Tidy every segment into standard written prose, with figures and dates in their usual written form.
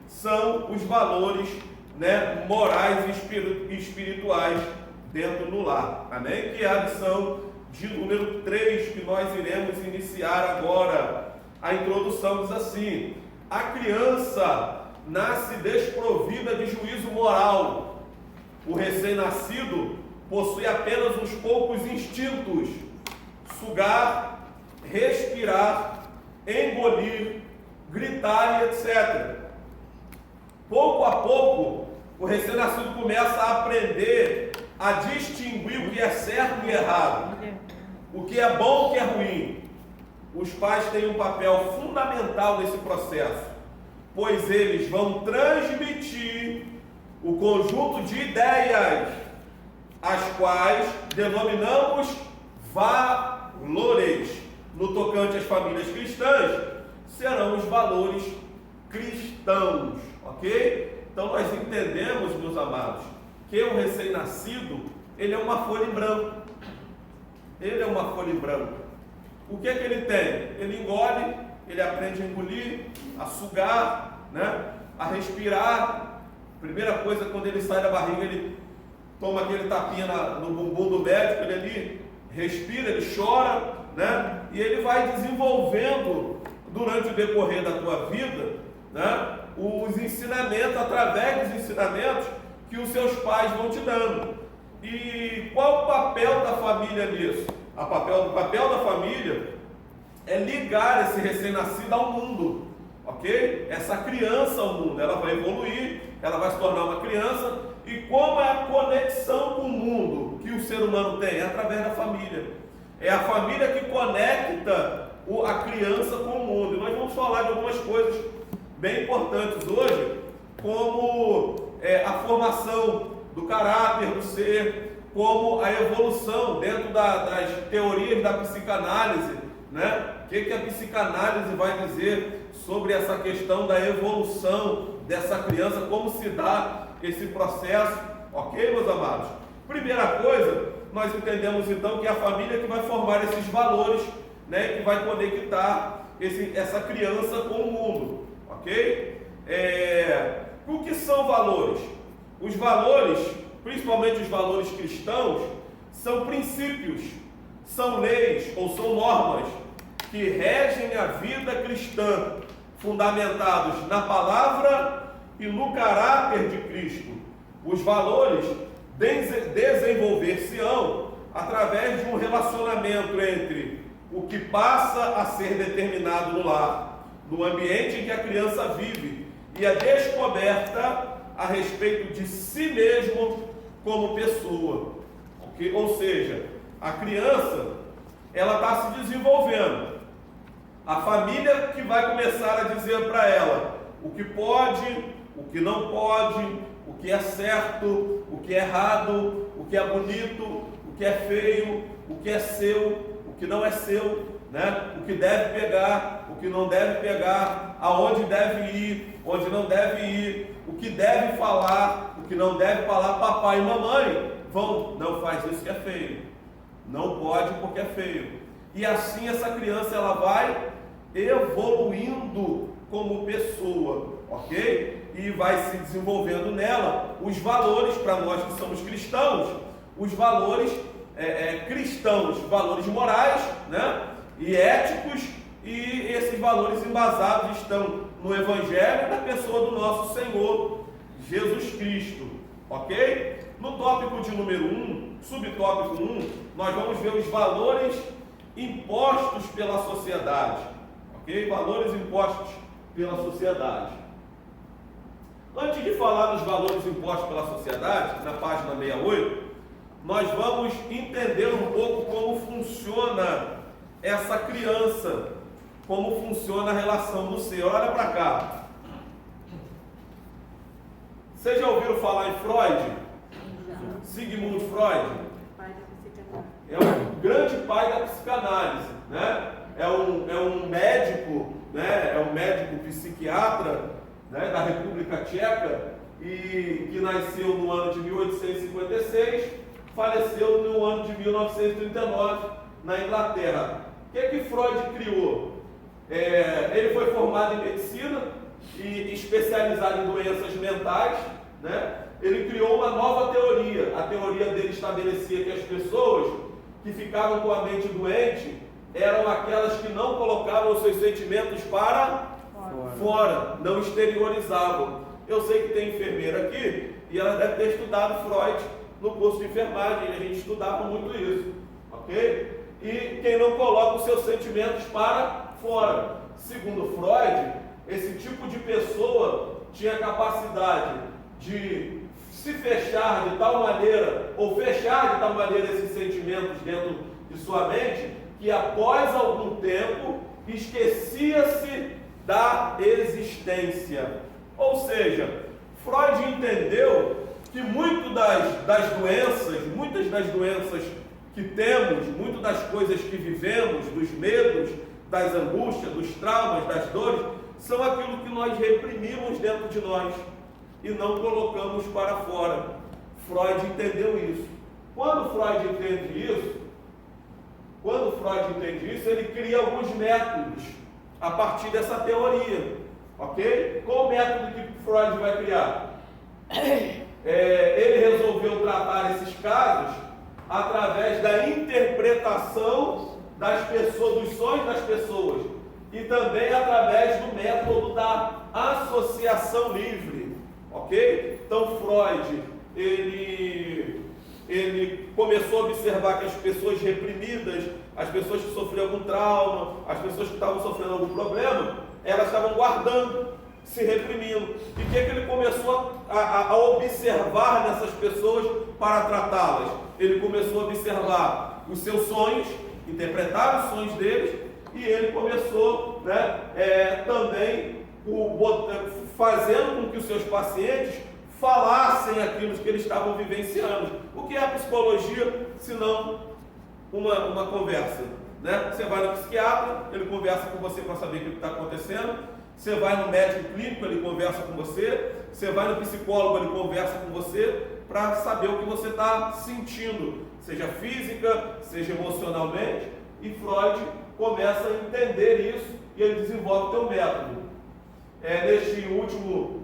são os valores, né, morais e espirituais dentro do lar. Amém? Que é a lição de número 3 que nós iremos iniciar agora. A introdução diz assim: a criança nasce desprovida de juízo moral. O recém-nascido possui apenas uns poucos instintos: sugar, respirar, engolir, gritar e etc. Pouco a pouco, o recém-nascido começa a aprender a distinguir o que é certo e errado, o que é bom e o que é ruim. Os pais têm um papel fundamental nesse processo, pois eles vão transmitir o conjunto de ideias, as quais denominamos valores. No tocante às famílias cristãs, serão os valores cristãos, ok? Então nós entendemos, meus amados, que o recém-nascido, ele é uma folha em branco. Ele é uma folha em branco. O que é que ele tem? Ele engole, ele aprende a engolir, a sugar, né? A respirar. Primeira coisa, quando ele sai da barriga, ele toma aquele tapinha no bumbum do médico, ele ali respira, ele chora, né? E ele vai desenvolvendo durante o decorrer da tua vida, né, os ensinamentos, através dos ensinamentos que os seus pais vão te dando. E qual o papel da família nisso? O papel da família é ligar esse recém-nascido ao mundo, ok? Essa criança ao mundo, ela vai evoluir, ela vai se tornar uma criança. E como é a conexão com o mundo que o ser humano tem? É através da família. É a família que conecta a criança com o mundo. E nós vamos falar de algumas coisas bem importantes hoje, como a formação do caráter do ser, como a evolução dentro das teorias da psicanálise, né? O que a psicanálise vai dizer sobre essa questão da evolução dessa criança, como se dá esse processo, ok, meus amados? Primeira coisa, nós entendemos então que é a família que vai formar esses valores, né, que vai conectar essa criança com o mundo, ok? O que são valores? Os valores, principalmente os valores cristãos, são princípios, são leis ou são normas que regem a vida cristã, fundamentados na palavra e no caráter de Cristo. Os valores desenvolver-se-ão através de um relacionamento entre o que passa a ser determinado no lar, no ambiente em que a criança vive, e a descoberta a respeito de si mesmo como pessoa, okay? Ou seja, a criança, ela está se desenvolvendo. A família que vai começar a dizer para ela o que pode, o que não pode, o que é certo, o que é errado, o que é bonito, o que é feio, o que é seu, o que não é seu, né? O que deve pegar, o que não deve pegar, aonde deve ir, onde não deve ir, o que deve falar, o que não deve falar. Papai e mamãe não faz isso que é feio, não pode porque é feio. E assim essa criança ela vai evoluindo como pessoa, ok? E vai se desenvolvendo nela os valores, para nós que somos cristãos, os valores cristãos, valores morais, né? E éticos, e esses valores embasados estão no Evangelho e na pessoa do nosso Senhor Jesus Cristo, ok? No tópico de número 1, subtópico 1, nós vamos ver os valores impostos pela sociedade, ok? Valores impostos pela sociedade. Antes de falar dos valores impostos pela sociedade, na página 68, nós vamos entender um pouco como funciona essa criança, como funciona a relação do ser. Olha para cá. Vocês já ouviram falar em Freud? Sigmund Freud? É um grande pai da psicanálise, né? É um médico, né? É um médico psiquiatra, né? Da República Tcheca, e que nasceu no ano de 1856, faleceu no ano de 1939 na Inglaterra. O que Freud criou? Ele foi formado em medicina, e especializado em doenças mentais, né? Ele criou uma nova teoria. A teoria dele estabelecia que as pessoas que ficavam com a mente doente eram aquelas que não colocavam os seus sentimentos para fora, não exteriorizavam. Eu sei que tem enfermeira aqui e ela deve ter estudado Freud no curso de enfermagem, a gente estudava muito isso, ok? E quem não coloca os seus sentimentos para fora. Segundo Freud, esse tipo de pessoa tinha capacidade de se fechar de tal maneira, ou fechar de tal maneira esses sentimentos dentro de sua mente, que após algum tempo esquecia-se da existência. Ou seja, Freud entendeu que muitas das doenças que temos, muitas das coisas que vivemos, dos medos, das angústias, dos traumas, das dores, são aquilo que nós reprimimos dentro de nós e não colocamos para fora. Freud entendeu isso. Quando Freud entende isso, ele cria alguns métodos a partir dessa teoria, ok? Qual o método que Freud vai criar? Ele resolveu tratar esses casos através da interpretação das pessoas, dos sonhos das pessoas, e também através do método da associação livre, ok? Então Freud, ele começou a observar que as pessoas reprimidas, as pessoas que sofriam algum trauma, as pessoas que estavam sofrendo algum problema, elas estavam guardando, se reprimindo. E o que ele começou a observar nessas pessoas para tratá-las? Ele começou a observar os seus sonhos, interpretar os sonhos deles, e ele começou, também fazendo com que os seus pacientes falassem aquilo que eles estavam vivenciando. O que é a psicologia, se não uma conversa? Né? Você vai no psiquiatra, ele conversa com você para saber o que está acontecendo. Você vai no médico clínico, ele conversa com você. Você vai no psicólogo, ele conversa com você para saber o que você está sentindo, seja física, seja emocionalmente. E Freud começa a entender isso e ele desenvolve o seu método. Neste último,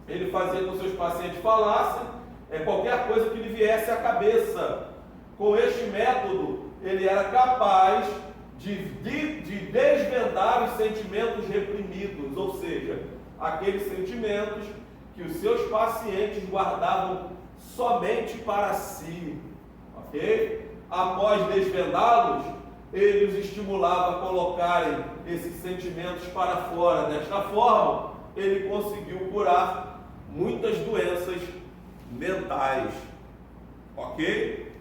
ele fazia com que seus pacientes falassem qualquer coisa que lhe viesse à cabeça. Com este método, ele era capaz de desvendar os sentimentos reprimidos, ou seja, aqueles sentimentos que os seus pacientes guardavam somente para si, ok? Após desvendá-los, ele os estimulava a colocarem esses sentimentos para fora. Desta forma, ele conseguiu curar muitas doenças mentais, ok?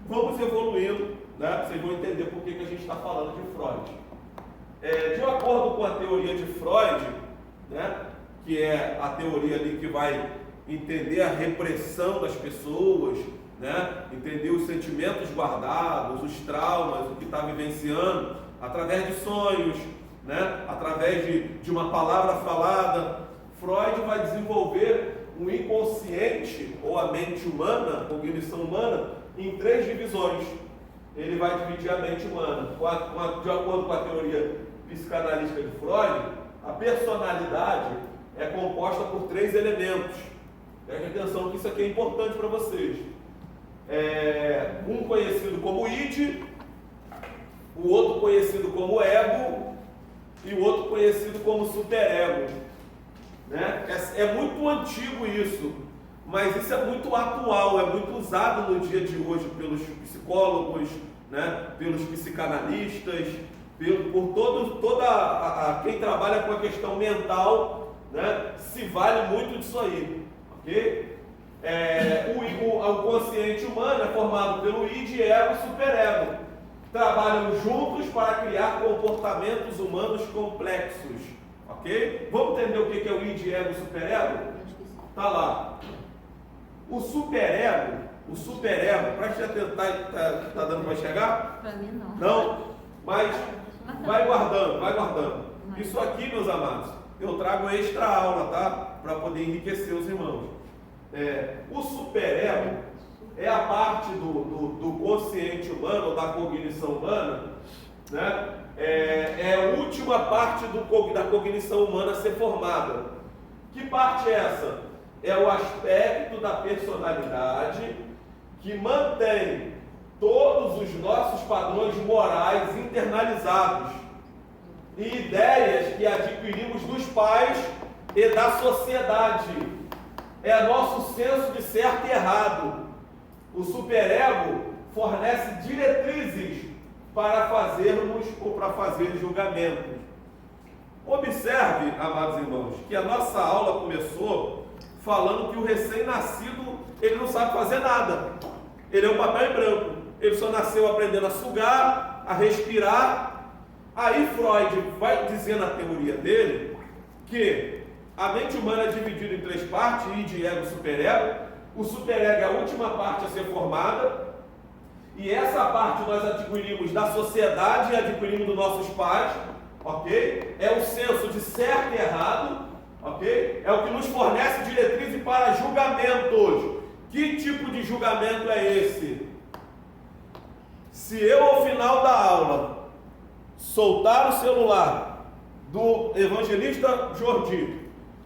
Vamos evoluindo, né? Vocês vão entender por que a gente está falando de Freud. De acordo com a teoria de Freud, né? Que é a teoria ali que vai entender a repressão das pessoas, né? Entender os sentimentos guardados, os traumas, o que está vivenciando, através de sonhos, né? Através de uma palavra falada. Freud vai desenvolver o inconsciente, ou a mente humana, a cognição humana, em 3 divisões. Ele vai dividir a mente humana. De acordo com a teoria psicanalítica de Freud, a personalidade é composta por 3 elementos. Preste atenção que isso aqui é importante para vocês. Um conhecido como id, o outro conhecido como ego e o outro conhecido como superego. Né? É muito antigo isso, mas isso é muito atual, é muito usado no dia de hoje pelos psicólogos, né? Pelos psicanalistas, por quem trabalha com a questão mental, né? Se vale muito disso aí, ok? O consciente humano é formado pelo id, ego e superego. Trabalham juntos para criar comportamentos humanos complexos, ok? Vamos entender o que é o id, ego e superego? Está lá. O superego, preste atenção, está dando para chegar? Para mim não. Não, mas vai guardando. Isso aqui, meus amados, eu trago extra aula, tá? Para poder enriquecer os irmãos. O superego é a parte do consciente humano, ou da cognição humana, né? é a última parte da cognição humana a ser formada. Que parte é essa? É o aspecto da personalidade que mantém todos os nossos padrões morais internalizados e ideias que adquirimos dos pais e da sociedade. É nosso senso de certo e errado. O superego fornece diretrizes para fazermos ou para fazer julgamentos. Observe, amados irmãos, que a nossa aula começou falando que o recém-nascido, ele não sabe fazer nada. Ele é um papel em branco. Ele só nasceu aprendendo a sugar, a respirar. Aí Freud vai dizer na teoria dele que a mente humana é dividida em 3 partes, id, ego e superego. O superego é a última parte a ser formada. E essa parte nós adquirimos da sociedade e adquirimos dos nossos pais. Ok? É o senso de certo e errado. Ok? É o que nos fornece diretrizes para julgamentos. Que tipo de julgamento é esse? Se eu, ao final da aula, soltar o celular do evangelista Jordi,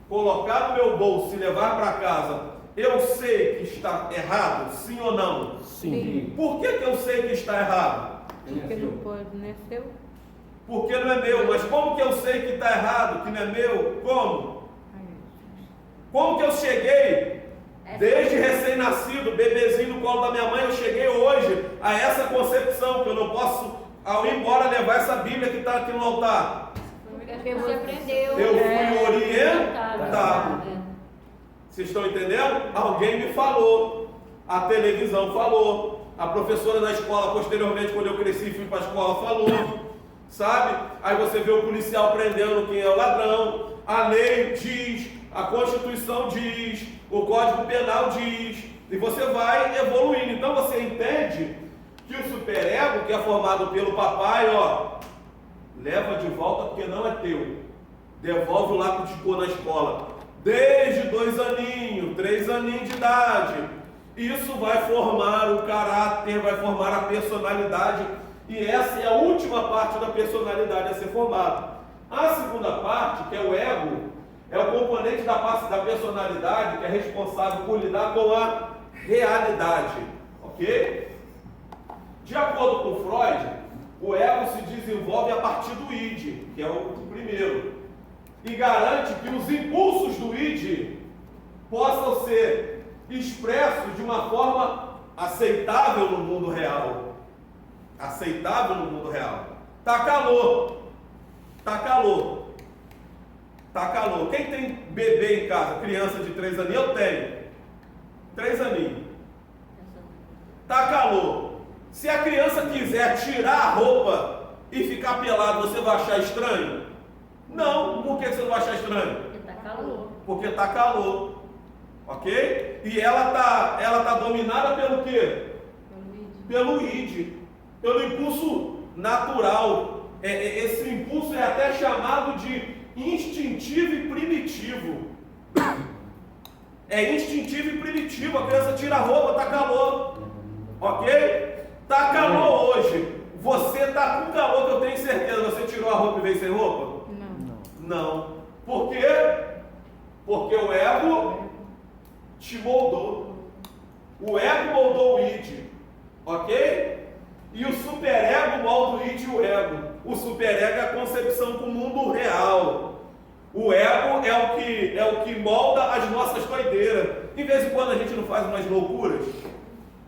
colocar no meu bolso e levar para casa, eu sei que está errado, sim ou não? Sim. Por que eu sei que está errado? Porque não pode, não é seu. Porque não é meu, mas como que eu sei que está errado, que não é meu? Como? Como que eu cheguei, desde recém-nascido, bebezinho no colo da minha mãe, eu cheguei hoje a essa concepção que eu não posso, ao ir embora, levar essa Bíblia que está aqui no altar? Porque você aprendeu. Eu fui orientado. Vocês estão entendendo? Alguém me falou, a televisão falou, a professora na escola, posteriormente, quando eu cresci e fui para a escola, falou, sabe? Aí você vê o policial prendendo quem é o ladrão, a lei diz, a Constituição diz, o Código Penal diz, e você vai evoluindo. Então você entende que o superego, que é formado pelo papai, ó, leva de volta porque não é teu, devolve o lápis de cor na escola. Desde 2 aninhos, 3 aninhos de idade, isso vai formar o caráter, vai formar a personalidade, e essa é a última parte da personalidade a ser formada. A segunda parte, que é o ego, é o componente da personalidade que é responsável por lidar com a realidade, ok? De acordo com Freud, o ego se desenvolve a partir do id, que é o primeiro, e garante que os impulsos do id possam ser expressos de uma forma aceitável no mundo real. Aceitável no mundo real. Tá calor. Tá calor. Tá calor. Quem tem bebê em casa, criança de 3 aninhos? Eu tenho. 3 aninhos. Tá calor. Se a criança quiser tirar a roupa e ficar pelado, você vai achar estranho? Não. Por que você não vai achar estranho? Porque tá calor. Porque tá calor. Ok? E ela tá dominada pelo quê? Pelo id. Pelo impulso natural. Esse impulso é até chamado de instintivo e primitivo. É instintivo e primitivo. A criança tira a roupa, tá calor. Ok? Tá calor hoje. Você tá com calor, que eu tenho certeza. Você tirou a roupa e veio sem roupa? Não. Por quê? Porque o ego te moldou. O ego moldou o id. Ok? E o superego molda o id e o ego. O superego é a concepção do mundo real. O ego é o que molda as nossas doideiras. De vez em quando a gente não faz umas loucuras.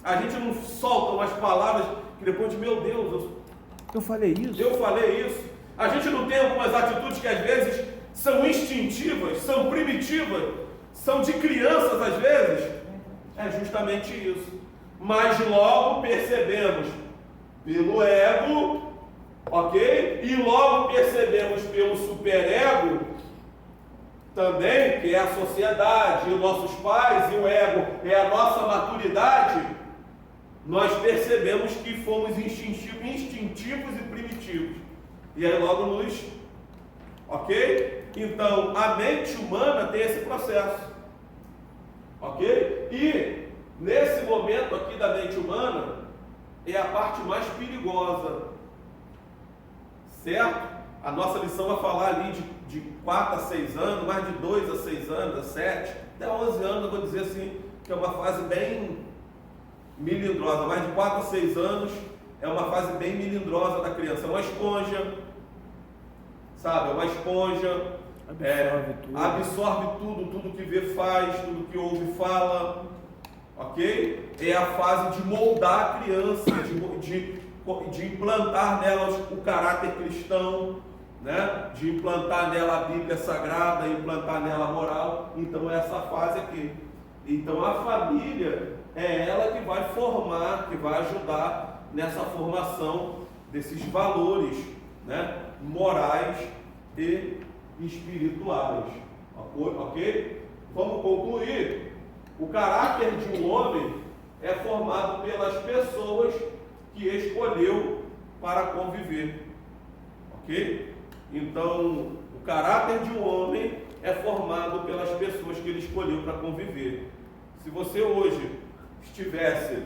A gente não solta umas palavras que depois de, meu Deus, eu falei isso. Eu falei isso. A gente não tem algumas atitudes que às vezes são instintivas, são primitivas, são de crianças às vezes. É justamente isso. Mas logo percebemos pelo ego, ok? E logo percebemos pelo superego também, que é a sociedade, os nossos pais, e o ego é a nossa maturidade. Nós percebemos que fomos instintivos e primitivos. E aí logo nos... Ok? Então, a mente humana tem esse processo. Ok? E, nesse momento aqui da mente humana, é a parte mais perigosa. certo? A nossa lição vai falar ali de 4 a 6 anos, mais de 2 a 6 anos, a 7, até 11 anos, eu vou dizer assim, que é uma fase bem melindrosa. Mais de 4 a 6 anos é uma fase bem melindrosa da criança. É uma esponja, sabe? É uma esponja, absorve tudo que vê faz, tudo que ouve fala, ok? É a fase de moldar a criança, de implantar nela o caráter cristão, né? De implantar nela a Bíblia Sagrada, implantar nela a moral. Então é essa fase aqui. Então a família é ela que vai formar, que vai ajudar nessa formação desses valores, né? Morais e espirituais, ok? Vamos concluir. O caráter de um homem é formado pelas pessoas que escolheu para conviver, ok? Então, o caráter de um homem é formado pelas pessoas que ele escolheu para conviver. Se você hoje estivesse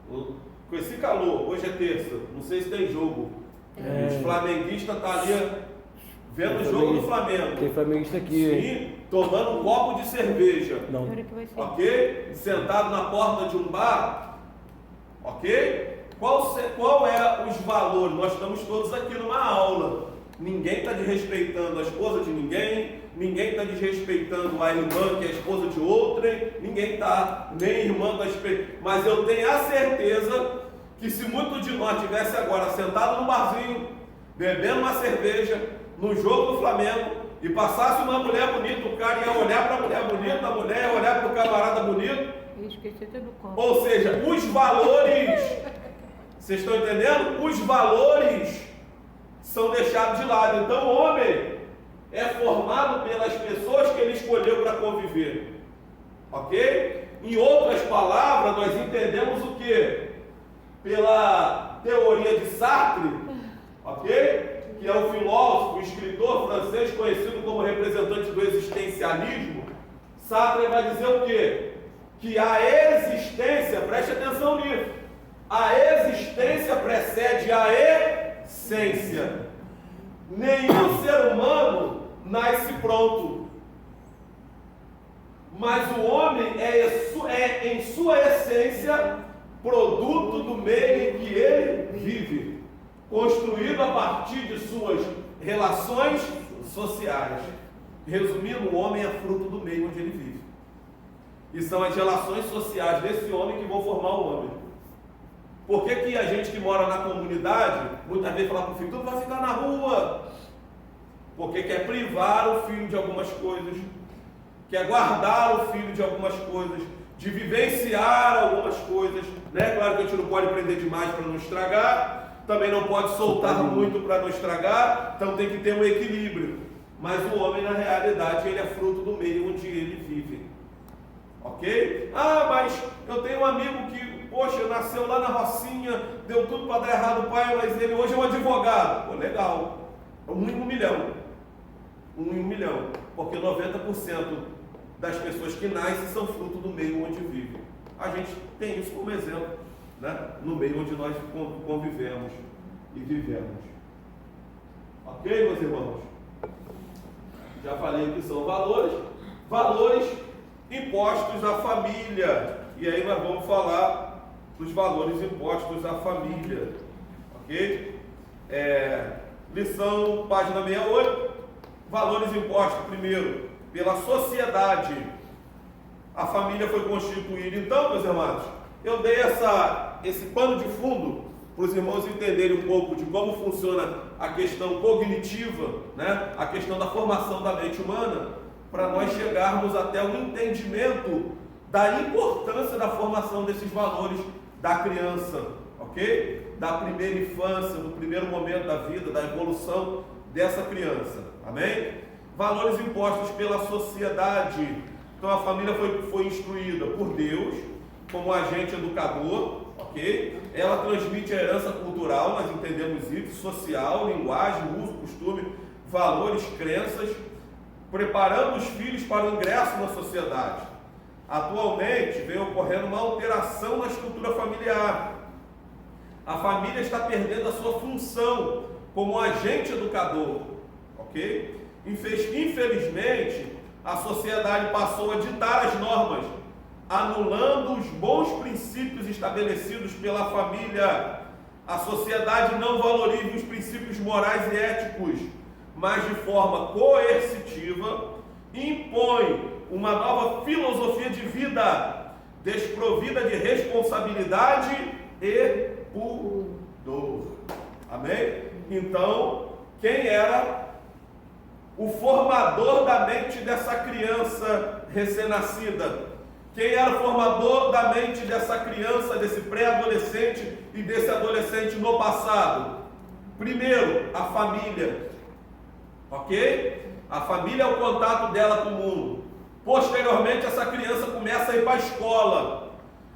com esse calor, hoje é terça, não sei se tem jogo, os flamenguistas estão ali vendo o jogo do Flamengo. Tem flamenguista aqui. Sim, tomando um copo de cerveja. Não. Ok? Sentado na porta de um bar. Ok? Qual é os valores? Nós estamos todos aqui numa aula. Ninguém está desrespeitando a esposa de ninguém. Ninguém está desrespeitando a irmã que é a esposa de outrem. Ninguém está, nem irmã da esposa. Mas eu tenho a certeza que se muito de nós estivesse agora sentado num barzinho, bebendo uma cerveja, no jogo do Flamengo, e passasse uma mulher bonita, o cara ia olhar para a mulher bonita, a mulher ia olhar para o camarada bonito. Ou seja, os valores, vocês estão entendendo? Os valores são deixados de lado. Então o homem é formado pelas pessoas que ele escolheu para conviver. Ok? Em outras palavras, nós entendemos o que? Pela teoria de Sartre, ok? Que é o filósofo, o escritor francês conhecido como representante do existencialismo. Sartre vai dizer o quê? Que a existência, preste atenção nisso, a existência precede a essência. Nenhum ser humano nasce pronto, mas o homem é em sua essência produto do meio em que ele vive, construído a partir de suas relações sociais. Resumindo, o homem é fruto do meio onde ele vive. E são as relações sociais desse homem que vão formar o homem. Por que a gente que mora na comunidade, muitas vezes fala para o filho, tu vai ficar na rua? Porque quer privar o filho de algumas coisas, quer guardar o filho de algumas coisas, de vivenciar algumas coisas, né? Claro que a gente não pode prender demais para não estragar, também não pode soltar muito para não estragar, então tem que ter um equilíbrio. Mas o homem, na realidade, ele é fruto do meio onde ele vive. Ok? Ah, mas eu tenho um amigo que, poxa, nasceu lá na Rocinha, deu tudo para dar errado o pai, mas ele hoje é um advogado. Pô, legal. 1 em 1 milhão. 1 em 1 milhão. Porque 90% das pessoas que nascem são fruto do meio onde vivem. A gente tem isso como exemplo, né? No meio onde nós convivemos e vivemos. Ok, meus irmãos? Já falei que são valores. Valores impostos à família. E aí nós vamos falar dos valores impostos à família. Ok? Lição, página 68. Valores impostos, primeiro, pela sociedade. A família foi constituída. Então, meus irmãos, eu dei esse pano de fundo para os irmãos entenderem um pouco de como funciona a questão cognitiva, né? A questão da formação da mente humana, para nós chegarmos até o entendimento da importância da formação desses valores da criança, ok? Da primeira infância, do primeiro momento da vida, da evolução dessa criança, amém? Valores impostos pela sociedade. Então a família foi instruída por Deus como agente educador, ok? Ela transmite a herança cultural, nós entendemos isso, social, linguagem, uso, costume, valores, crenças, preparando os filhos para o ingresso na sociedade. Atualmente vem ocorrendo uma alteração na estrutura familiar. A família está perdendo a sua função como agente educador, ok? Infelizmente, a sociedade passou a ditar as normas, anulando os bons princípios estabelecidos pela família. A sociedade não valoriza os princípios morais e éticos, mas de forma coercitiva impõe uma nova filosofia de vida, desprovida de responsabilidade e pudor. Amém? Então, quem era o formador da mente dessa criança recém-nascida? Quem era o formador da mente dessa criança, desse pré-adolescente e desse adolescente no passado? Primeiro, a família. Ok? A família é o contato dela com o mundo. Posteriormente, essa criança começa a ir para a escola.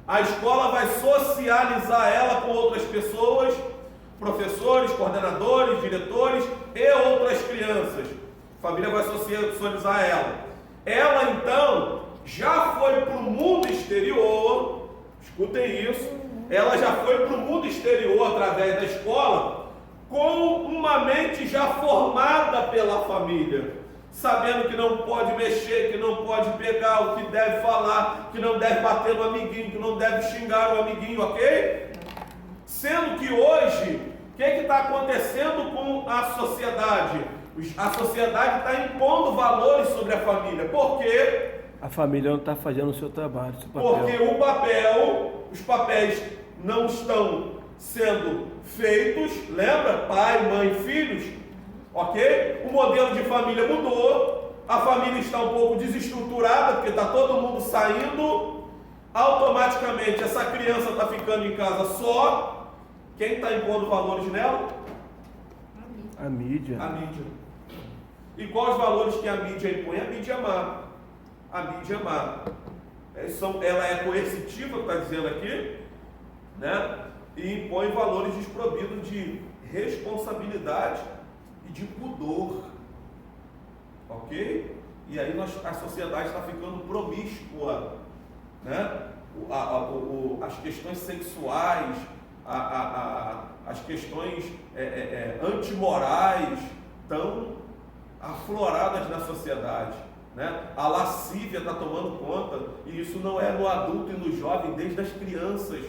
A escola vai socializar ela com outras pessoas, professores, coordenadores, diretores e outras crianças. A família vai socializar ela. Ela, então, já foi para o mundo exterior, escutem isso, ela já foi para o mundo exterior através da escola, com uma mente já formada pela família, sabendo que não pode mexer, que não pode pegar, o que deve falar, que não deve bater no amiguinho, que não deve xingar o amiguinho, ok? Sendo que hoje, o que está acontecendo com a sociedade? A sociedade está impondo valores sobre a família. Por quê? A família não está fazendo o seu trabalho, o seu papel. Porque os papéis não estão sendo feitos, lembra? Pai, mãe, filhos, ok? O modelo de família mudou, a família está um pouco desestruturada, porque está todo mundo saindo, automaticamente essa criança está ficando em casa só. Quem está impondo valores nela? A mídia. A mídia. E quais os valores que a mídia impõe? A mídia má. A mídia má. Ela é coercitiva, está dizendo aqui, né? E impõe valores desprovidos de responsabilidade e de pudor. Ok? E aí a sociedade está ficando promíscua, né? As questões sexuais, as questões antimorais estão afloradas na sociedade, né? A lascívia está tomando conta, e isso não é no adulto e no jovem, desde as crianças,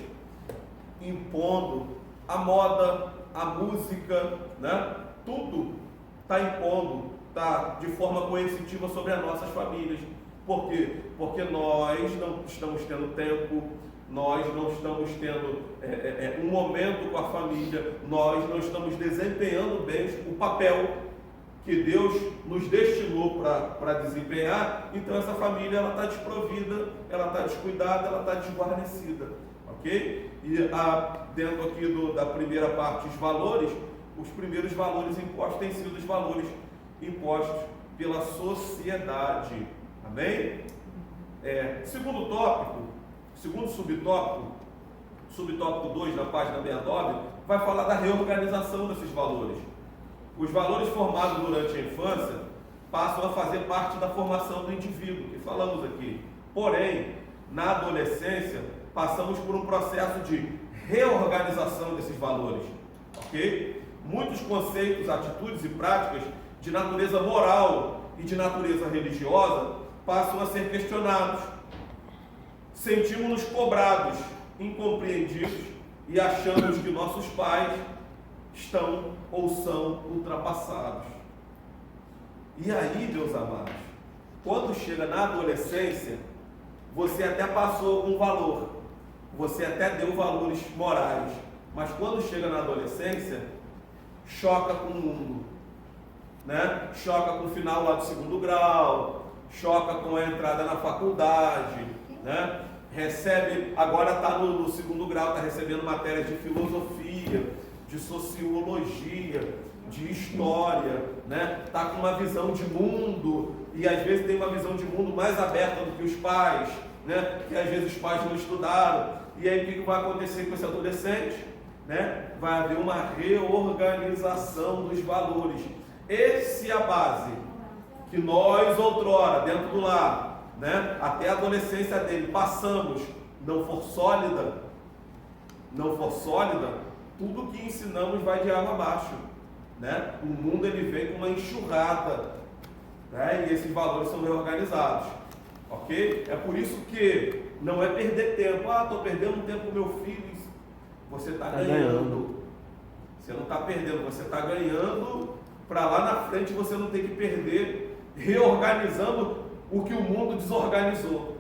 impondo a moda, a música, né? Tudo está impondo, está de forma coercitiva sobre as nossas famílias. Por quê? Porque nós não estamos tendo tempo, nós não estamos tendo um momento com a família, nós não estamos desempenhando bem o papel que Deus nos destinou para desempenhar. Então essa família ela está desprovida, ela está descuidada, ela está desguarnecida, ok? E dentro aqui da primeira parte, os primeiros valores impostos têm sido os valores impostos pela sociedade, amém? Segundo tópico, segundo subtópico 2 na página 69, vai falar da reorganização desses valores. Os valores formados durante a infância passam a fazer parte da formação do indivíduo, que falamos aqui. Porém, na adolescência, passamos por um processo de reorganização desses valores, ok? Muitos conceitos, atitudes e práticas de natureza moral e de natureza religiosa passam a ser questionados. Sentimos-nos cobrados, incompreendidos e achamos que nossos pais estão ou são ultrapassados. E aí, meus amados, quando chega na adolescência, você até passou algum valor, você até deu valores morais, mas quando chega na adolescência, choca com o mundo, né? Choca com o final lá do 2º grau, choca com a entrada na faculdade, né? Agora está no 2º grau, está recebendo matérias de filosofia, de sociologia, de história, né? Está com uma visão de mundo, e às vezes tem uma visão de mundo mais aberta do que os pais, né? Que às vezes os pais não estudaram. E aí o que vai acontecer com esse adolescente? Né? Vai haver uma reorganização dos valores. Essa é a base que nós outrora, dentro do lar, né? Até a adolescência dele, passamos, não for sólida, tudo que ensinamos vai de água abaixo, né? O mundo ele vem com uma enxurrada, né? E esses valores são reorganizados, ok? É por isso que não é perder tempo. Estou perdendo tempo com meu filho. Você está ganhando. Você não está perdendo, você está ganhando para lá na frente você não ter que perder, reorganizando o que o mundo desorganizou.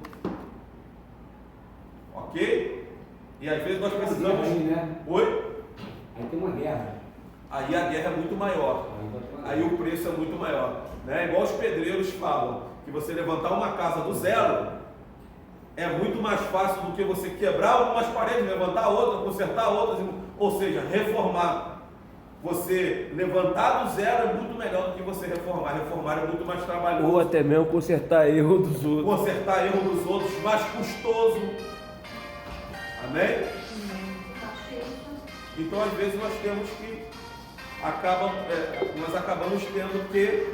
Ok? E às vezes nós precisamos. Aí, né? Oi? Aí tem uma guerra. Aí a guerra é muito maior. Aí o preço é muito maior. Né? Igual os pedreiros falam, que você levantar uma casa do zero é muito mais fácil do que você quebrar algumas paredes, levantar outras, consertar outras, ou seja, reformar. Você levantar do zero é muito melhor do que você reformar. Reformar é muito mais trabalhoso. Ou até mesmo consertar erro dos outros. Consertar erro dos outros, mais custoso. Amém? Então, às vezes, nós temos que nós acabamos tendo que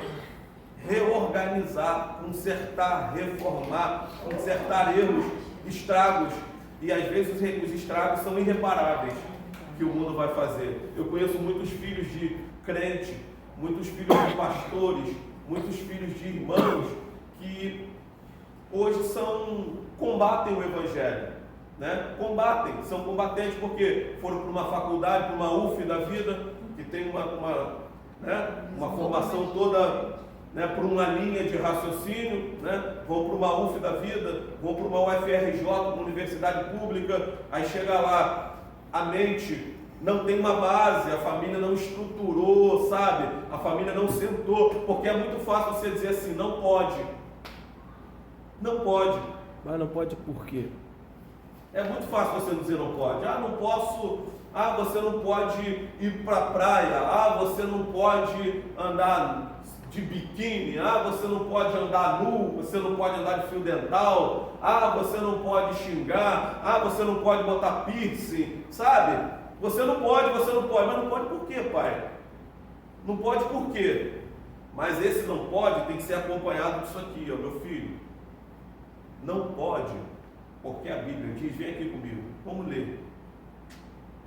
reorganizar, consertar, reformar, consertar erros, estragos. E às vezes os estragos são irreparáveis que o mundo vai fazer. Eu conheço muitos filhos de crente, muitos filhos de pastores, muitos filhos de irmãos que hoje combatem o Evangelho, né? São combatentes porque foram para uma faculdade, para uma UF da vida, que tem uma formação toda, né, por uma linha de raciocínio, né? Vão para uma UF da vida, vão para uma UFRJ, uma universidade pública, aí chega lá, a mente não tem uma base, a família não estruturou, sabe? A família não sentou, porque é muito fácil você dizer assim, não pode. Não pode. Mas não pode por quê? É muito fácil você dizer não pode. Não posso. Você não pode ir para a praia. Você não pode andar de biquíni. Você não pode andar nu. Você não pode andar de fio dental. Você não pode xingar. Você não pode botar piercing. Sabe? Você não pode. Mas não pode por quê, pai? Não pode por quê? Mas esse não pode tem que ser acompanhado disso aqui, ó, meu filho. Não pode. Porque a Bíblia diz, vem aqui comigo, vamos ler.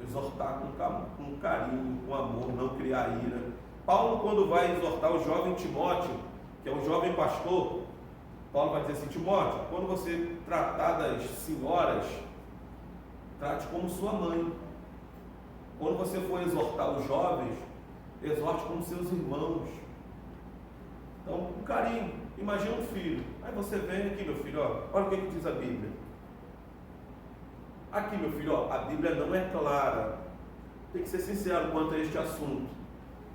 Exortar com carinho, com amor, não criar ira. Paulo, quando vai exortar o jovem Timóteo, que é um jovem pastor, Paulo vai dizer assim, Timóteo, quando você tratar das senhoras, trate como sua mãe. Quando você for exortar os jovens, exorte como seus irmãos. Então, com carinho. Imagina um filho. Aí você vem aqui, meu filho, olha o que diz a Bíblia. Aqui, meu filho, a Bíblia não é clara. Tem que ser sincero quanto a este assunto.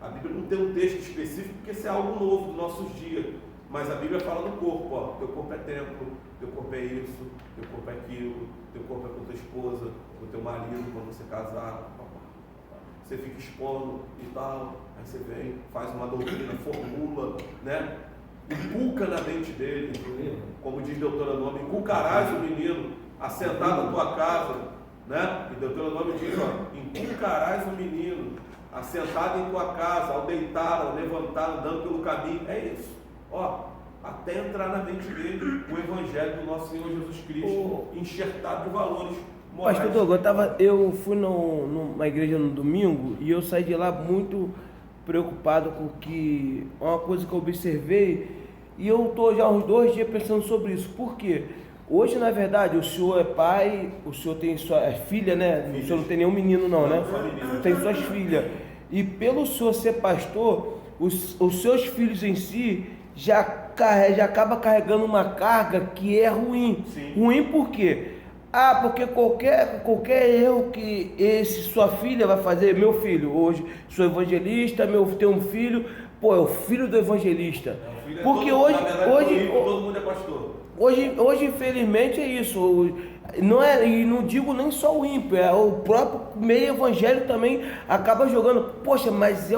A Bíblia não tem um texto específico, porque isso é algo novo dos nossos dias. Mas a Bíblia fala do corpo, teu corpo é templo, teu corpo é isso, teu corpo é aquilo, teu corpo é com tua esposa, com teu marido, quando você casar. Você fica expondo e tal. Aí você vem, faz uma doutrina, formula, né? Inculca na mente dele, como diz Deuteronômio, inculcarás o menino assentado na tua casa, né? E Deuteronômio diz, inculcarás o menino assentado em tua casa, ao deitar, ao levantar, andando pelo caminho. É isso, até entrar na mente dele o Evangelho do nosso Senhor Jesus Cristo, enxertado de valores morais. Pastor Douglas, eu fui numa igreja no domingo e eu saí de lá muito preocupado com que uma coisa que eu observei, e eu estou já uns 2 dias pensando sobre isso. Por quê? Hoje, na verdade, o senhor é pai, o senhor tem sua filha, né? O senhor não tem nenhum menino não, né? Tem suas filhas. E pelo senhor ser pastor, os seus filhos em si já acaba carregando uma carga que é ruim. Sim. Ruim por quê? Porque qualquer erro que sua filha vai fazer, meu filho, hoje sou evangelista, tem um filho, é o filho do evangelista. Porque hoje todo mundo é pastor. Hoje, infelizmente, é isso. Não é, e não digo nem só o ímpio, o próprio meio evangélico também acaba jogando. Poxa, mas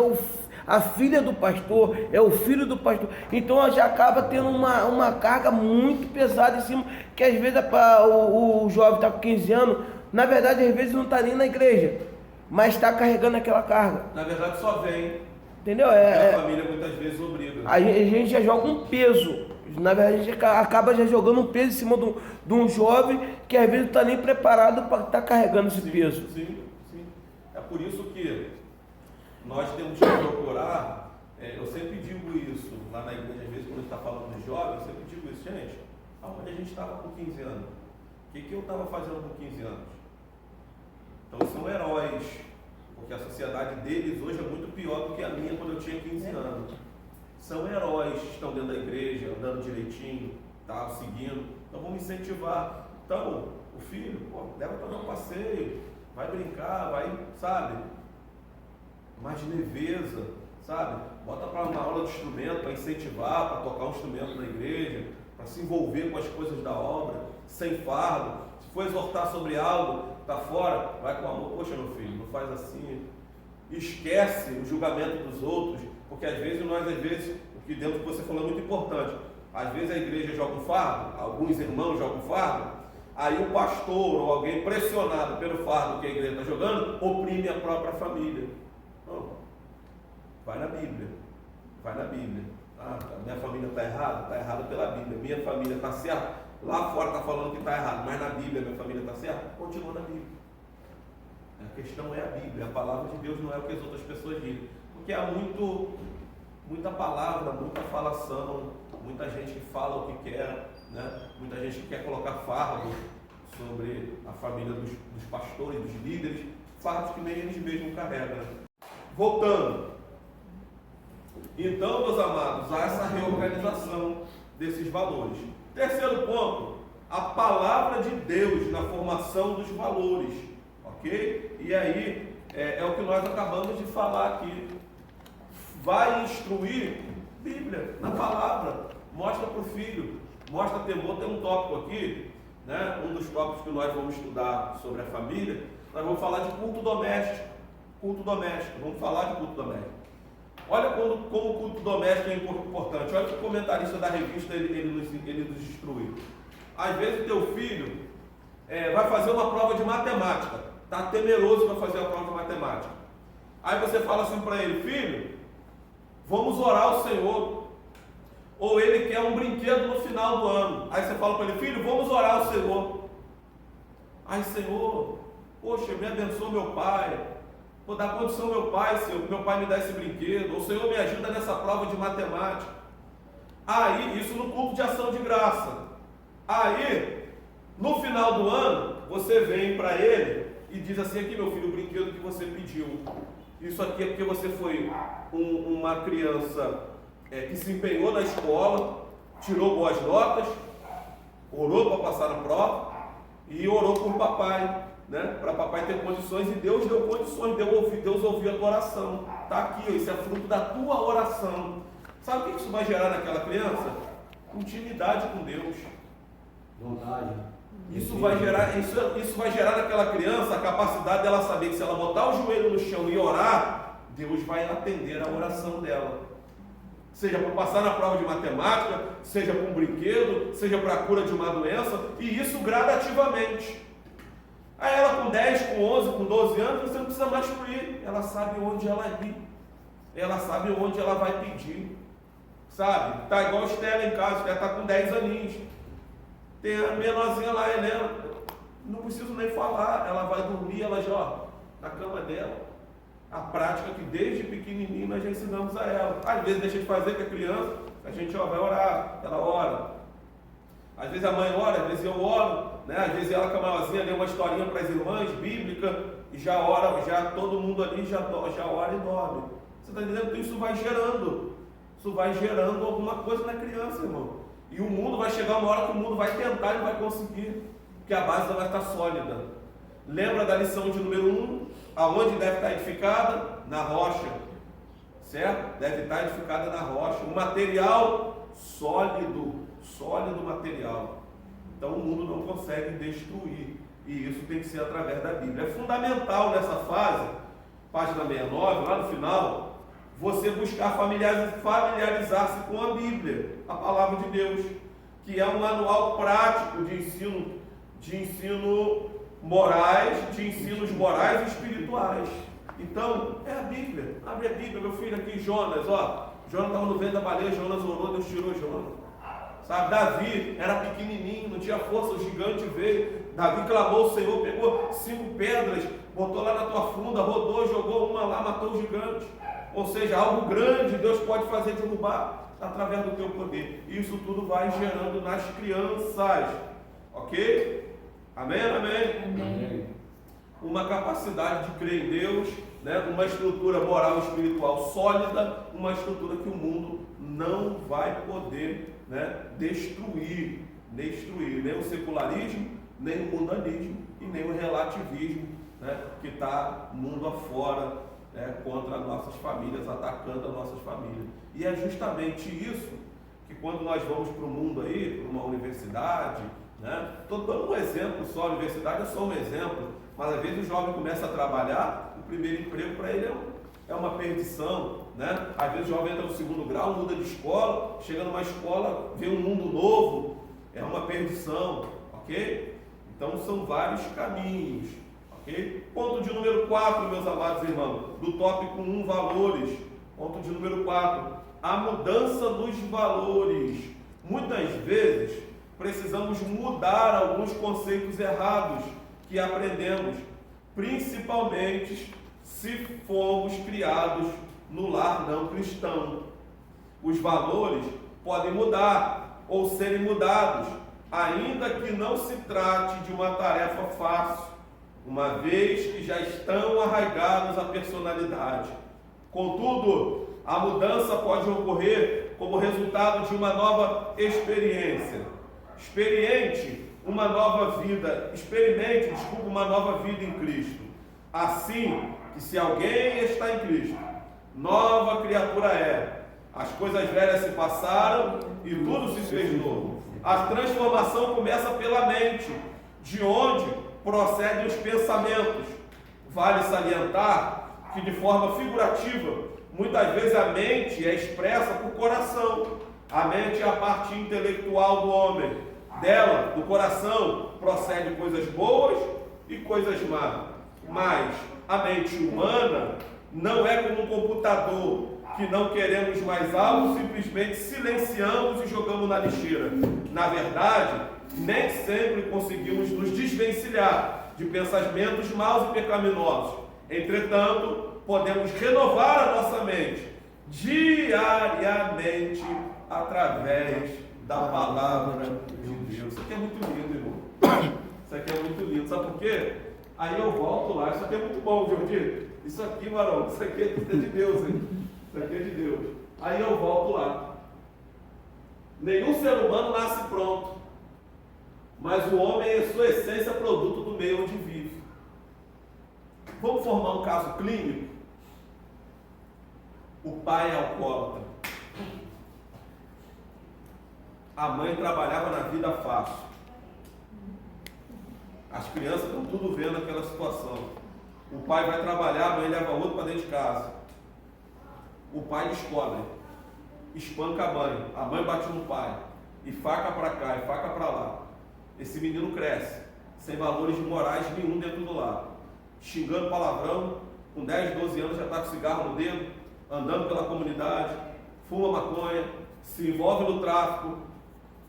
a filha do pastor, é o filho do pastor. Então já acaba tendo uma carga muito pesada em cima, que às vezes o jovem está com 15 anos, na verdade às vezes não está nem na igreja, mas está carregando aquela carga. Na verdade só vem. Entendeu? A família muitas vezes obriga. A gente já joga um peso. Na verdade, a gente acaba já jogando um peso em cima de um jovem que às vezes não está nem preparado para estar carregando esse peso. Sim. É por isso que nós temos que procurar, eu sempre digo isso lá na igreja, às vezes quando a gente está falando de jovens, eu sempre digo isso, gente, aonde a gente estava com 15 anos? O que eu estava fazendo com 15 anos? Então são heróis, porque a sociedade deles hoje é muito pior do que a minha quando eu tinha 15 anos. São heróis, estão dentro da igreja, andando direitinho, tá, seguindo. Então vamos incentivar. Então, o filho, leva para dar um passeio, vai brincar, vai, sabe? Mais leveza, sabe? Bota para uma aula de instrumento, para incentivar, para tocar um instrumento na igreja, para se envolver com as coisas da obra, sem fardo. Se for exortar sobre algo, está fora, vai com amor. Poxa, meu filho, não faz assim. Esquece o julgamento dos outros, porque às vezes o que dentro que você falou é muito importante. Às vezes a igreja joga um fardo, alguns irmãos jogam um fardo, aí o pastor ou alguém pressionado pelo fardo que a igreja está jogando, oprime a própria família. Não, vai na Bíblia, vai na Bíblia. Ah, minha família está errada? Está errada pela Bíblia. Minha família está certa? Lá fora está falando que está errado, mas na Bíblia minha família está certa? Continua na Bíblia. A questão é a Bíblia, a palavra de Deus não é o que as outras pessoas dizem. Porque há muita palavra, muita falação, muita gente que fala o que quer, né? Muita gente que quer colocar fardo sobre a família dos pastores, dos líderes, fardos que nem eles mesmos carregam. Né? Voltando. Então, meus amados, há essa reorganização desses valores. Terceiro ponto, a palavra de Deus na formação dos valores, ok? E aí, é o que nós acabamos de falar aqui. Vai instruir Bíblia, na palavra, mostra para o filho, mostra temor. Tem um tópico aqui, né? Um dos tópicos que nós vamos estudar sobre a família, nós vamos falar de culto doméstico, vamos falar de culto doméstico. Olha como o culto doméstico é importante. Olha que o comentarista da revista ele nos instrui. Às vezes o teu filho vai fazer uma prova de matemática, está temeroso para fazer a prova de matemática. Aí você fala assim para ele: filho, vamos orar ao Senhor. Ou ele quer um brinquedo no final do ano. Aí você fala para ele: filho, vamos orar ao Senhor. Aí, Senhor, poxa, me abençoa meu pai. Vou dar condição ao meu pai, Senhor, meu pai me dá esse brinquedo. Ou Senhor, me ajuda nessa prova de matemática. Aí, isso no culto de ação de graça. Aí, no final do ano, você vem para ele e diz assim: aqui, meu filho, o brinquedo que você pediu. Isso aqui é porque você foi uma criança que se empenhou na escola, tirou boas notas, orou para passar na prova e orou por papai, né? Para papai ter condições, e Deus deu condições, Deus ouviu a tua oração. Está aqui, ó, isso é fruto da tua oração. Sabe o que isso vai gerar naquela criança? Intimidade com Deus. Vontade. Isso vai gerar naquela criança a capacidade dela saber que se ela botar o joelho no chão e orar, Deus vai atender a oração dela. Seja para passar na prova de matemática, seja para um brinquedo, seja para a cura de uma doença, e isso gradativamente. Aí ela com 10, com 11, com 12 anos, você não precisa mais instruir. Ela sabe onde ela ir. Ela sabe onde ela vai pedir. Sabe? Está igual a Estela em casa, ela está com 10 aninhos. Tem a menorzinha lá, Helena, não preciso nem falar, ela vai dormir, ela já, na cama dela. A prática que desde pequenininho nós já ensinamos a ela. Às vezes deixa de fazer com a criança, a gente vai orar, ela ora. Às vezes a mãe ora, às vezes eu oro, né? Às vezes ela com a maiorzinha lê uma historinha para as irmãs, bíblica, e já ora, já todo mundo ali já ora e dorme. Você está entendendo que isso vai gerando alguma coisa na criança, irmão. E o mundo vai chegar uma hora que o mundo vai tentar e não vai conseguir, porque a base vai estar sólida. Lembra da lição de número 1? Aonde deve estar edificada? Na rocha. Certo? Deve estar edificada na rocha. Um material sólido material. Então o mundo não consegue destruir. E isso tem que ser através da Bíblia. É fundamental nessa fase, página 69, lá no final, você buscar familiarizar-se com a Bíblia, a palavra de Deus, que é um manual prático de ensino morais, de ensinos morais e espirituais. Então, é a Bíblia. Abre a Bíblia, meu filho, aqui, Jonas, ó. Jonas estava no ventre da baleia, Jonas orou, Deus tirou Jonas. sabe? Davi era pequenininho, não tinha força, o gigante veio. Davi clamou ao Senhor, pegou 5 pedras, botou lá na tua funda, rodou, jogou uma lá, matou o gigante. Ou seja, algo grande Deus pode fazer derrubar através do teu poder. Isso tudo vai gerando nas crianças. Ok? Amém? Amém? Amém. Uma capacidade de crer em Deus, né? Uma estrutura moral e espiritual sólida, uma estrutura que o mundo não vai poder, né, destruir, nem o secularismo, nem o mundanismo e nem o relativismo, né, que está mundo afora, né, contra as nossas famílias, atacando as nossas famílias. E é justamente isso que quando nós vamos para o mundo aí, para uma universidade, né, estou dando um exemplo só, a universidade é só um exemplo, mas às vezes o jovem começa a trabalhar, o primeiro emprego para ele é uma perdição, né? Às vezes o jovem entra no segundo grau, muda de escola, chega numa escola, vê um mundo novo, é uma perdição, ok? Então são vários caminhos, ok? Ponto de número 4, meus amados irmãos, do tópico 1, valores. Ponto de número 4, a mudança dos valores. Muitas vezes precisamos mudar alguns conceitos errados que aprendemos, principalmente se fomos criados no lar não cristão. Os valores podem mudar ou serem mudados, ainda que não se trate de uma tarefa fácil, uma vez que já estão arraigados à personalidade. Contudo, a mudança pode ocorrer como resultado de uma nova experiência. Experimente uma nova vida em Cristo. Assim, que se alguém está em Cristo, nova criatura é. As coisas velhas se passaram e tudo se fez novo. A transformação começa pela mente, de onde procedem os pensamentos. Vale salientar que, de forma figurativa, muitas vezes a mente é expressa por coração. A mente é a parte intelectual do homem. Dela, do coração, procedem coisas boas e coisas más. Mas a mente humana não é como um computador que não queremos mais algo, simplesmente silenciamos e jogamos na lixeira. Na verdade, nem sempre conseguimos nos desvencilhar de pensamentos maus e pecaminosos. Entretanto, podemos renovar a nossa mente diariamente através da palavra de Deus. Isso aqui é muito lindo, irmão. Isso aqui é muito lindo. Sabe por quê? Aí eu volto lá. Isso aqui é muito bom, Jordi. Isso aqui, varão, isso aqui é de Deus, hein? Isso aqui é de Deus. Aí eu volto lá. Nenhum ser humano nasce pronto, mas o homem é, em sua essência, produto do meio onde vive. Vamos formar um caso clínico? O pai é alcoólatra. A mãe trabalhava na vida fácil. As crianças estão tudo vendo aquela situação. O pai vai trabalhar, a mãe leva outro para dentro de casa. O pai descobre, espanca a mãe bate no pai, e faca para cá, e faca para lá. Esse menino cresce, sem valores morais nenhum dentro do lar, xingando palavrão, com 10, 12 anos já está com cigarro no dedo, andando pela comunidade, fuma maconha, se envolve no tráfico,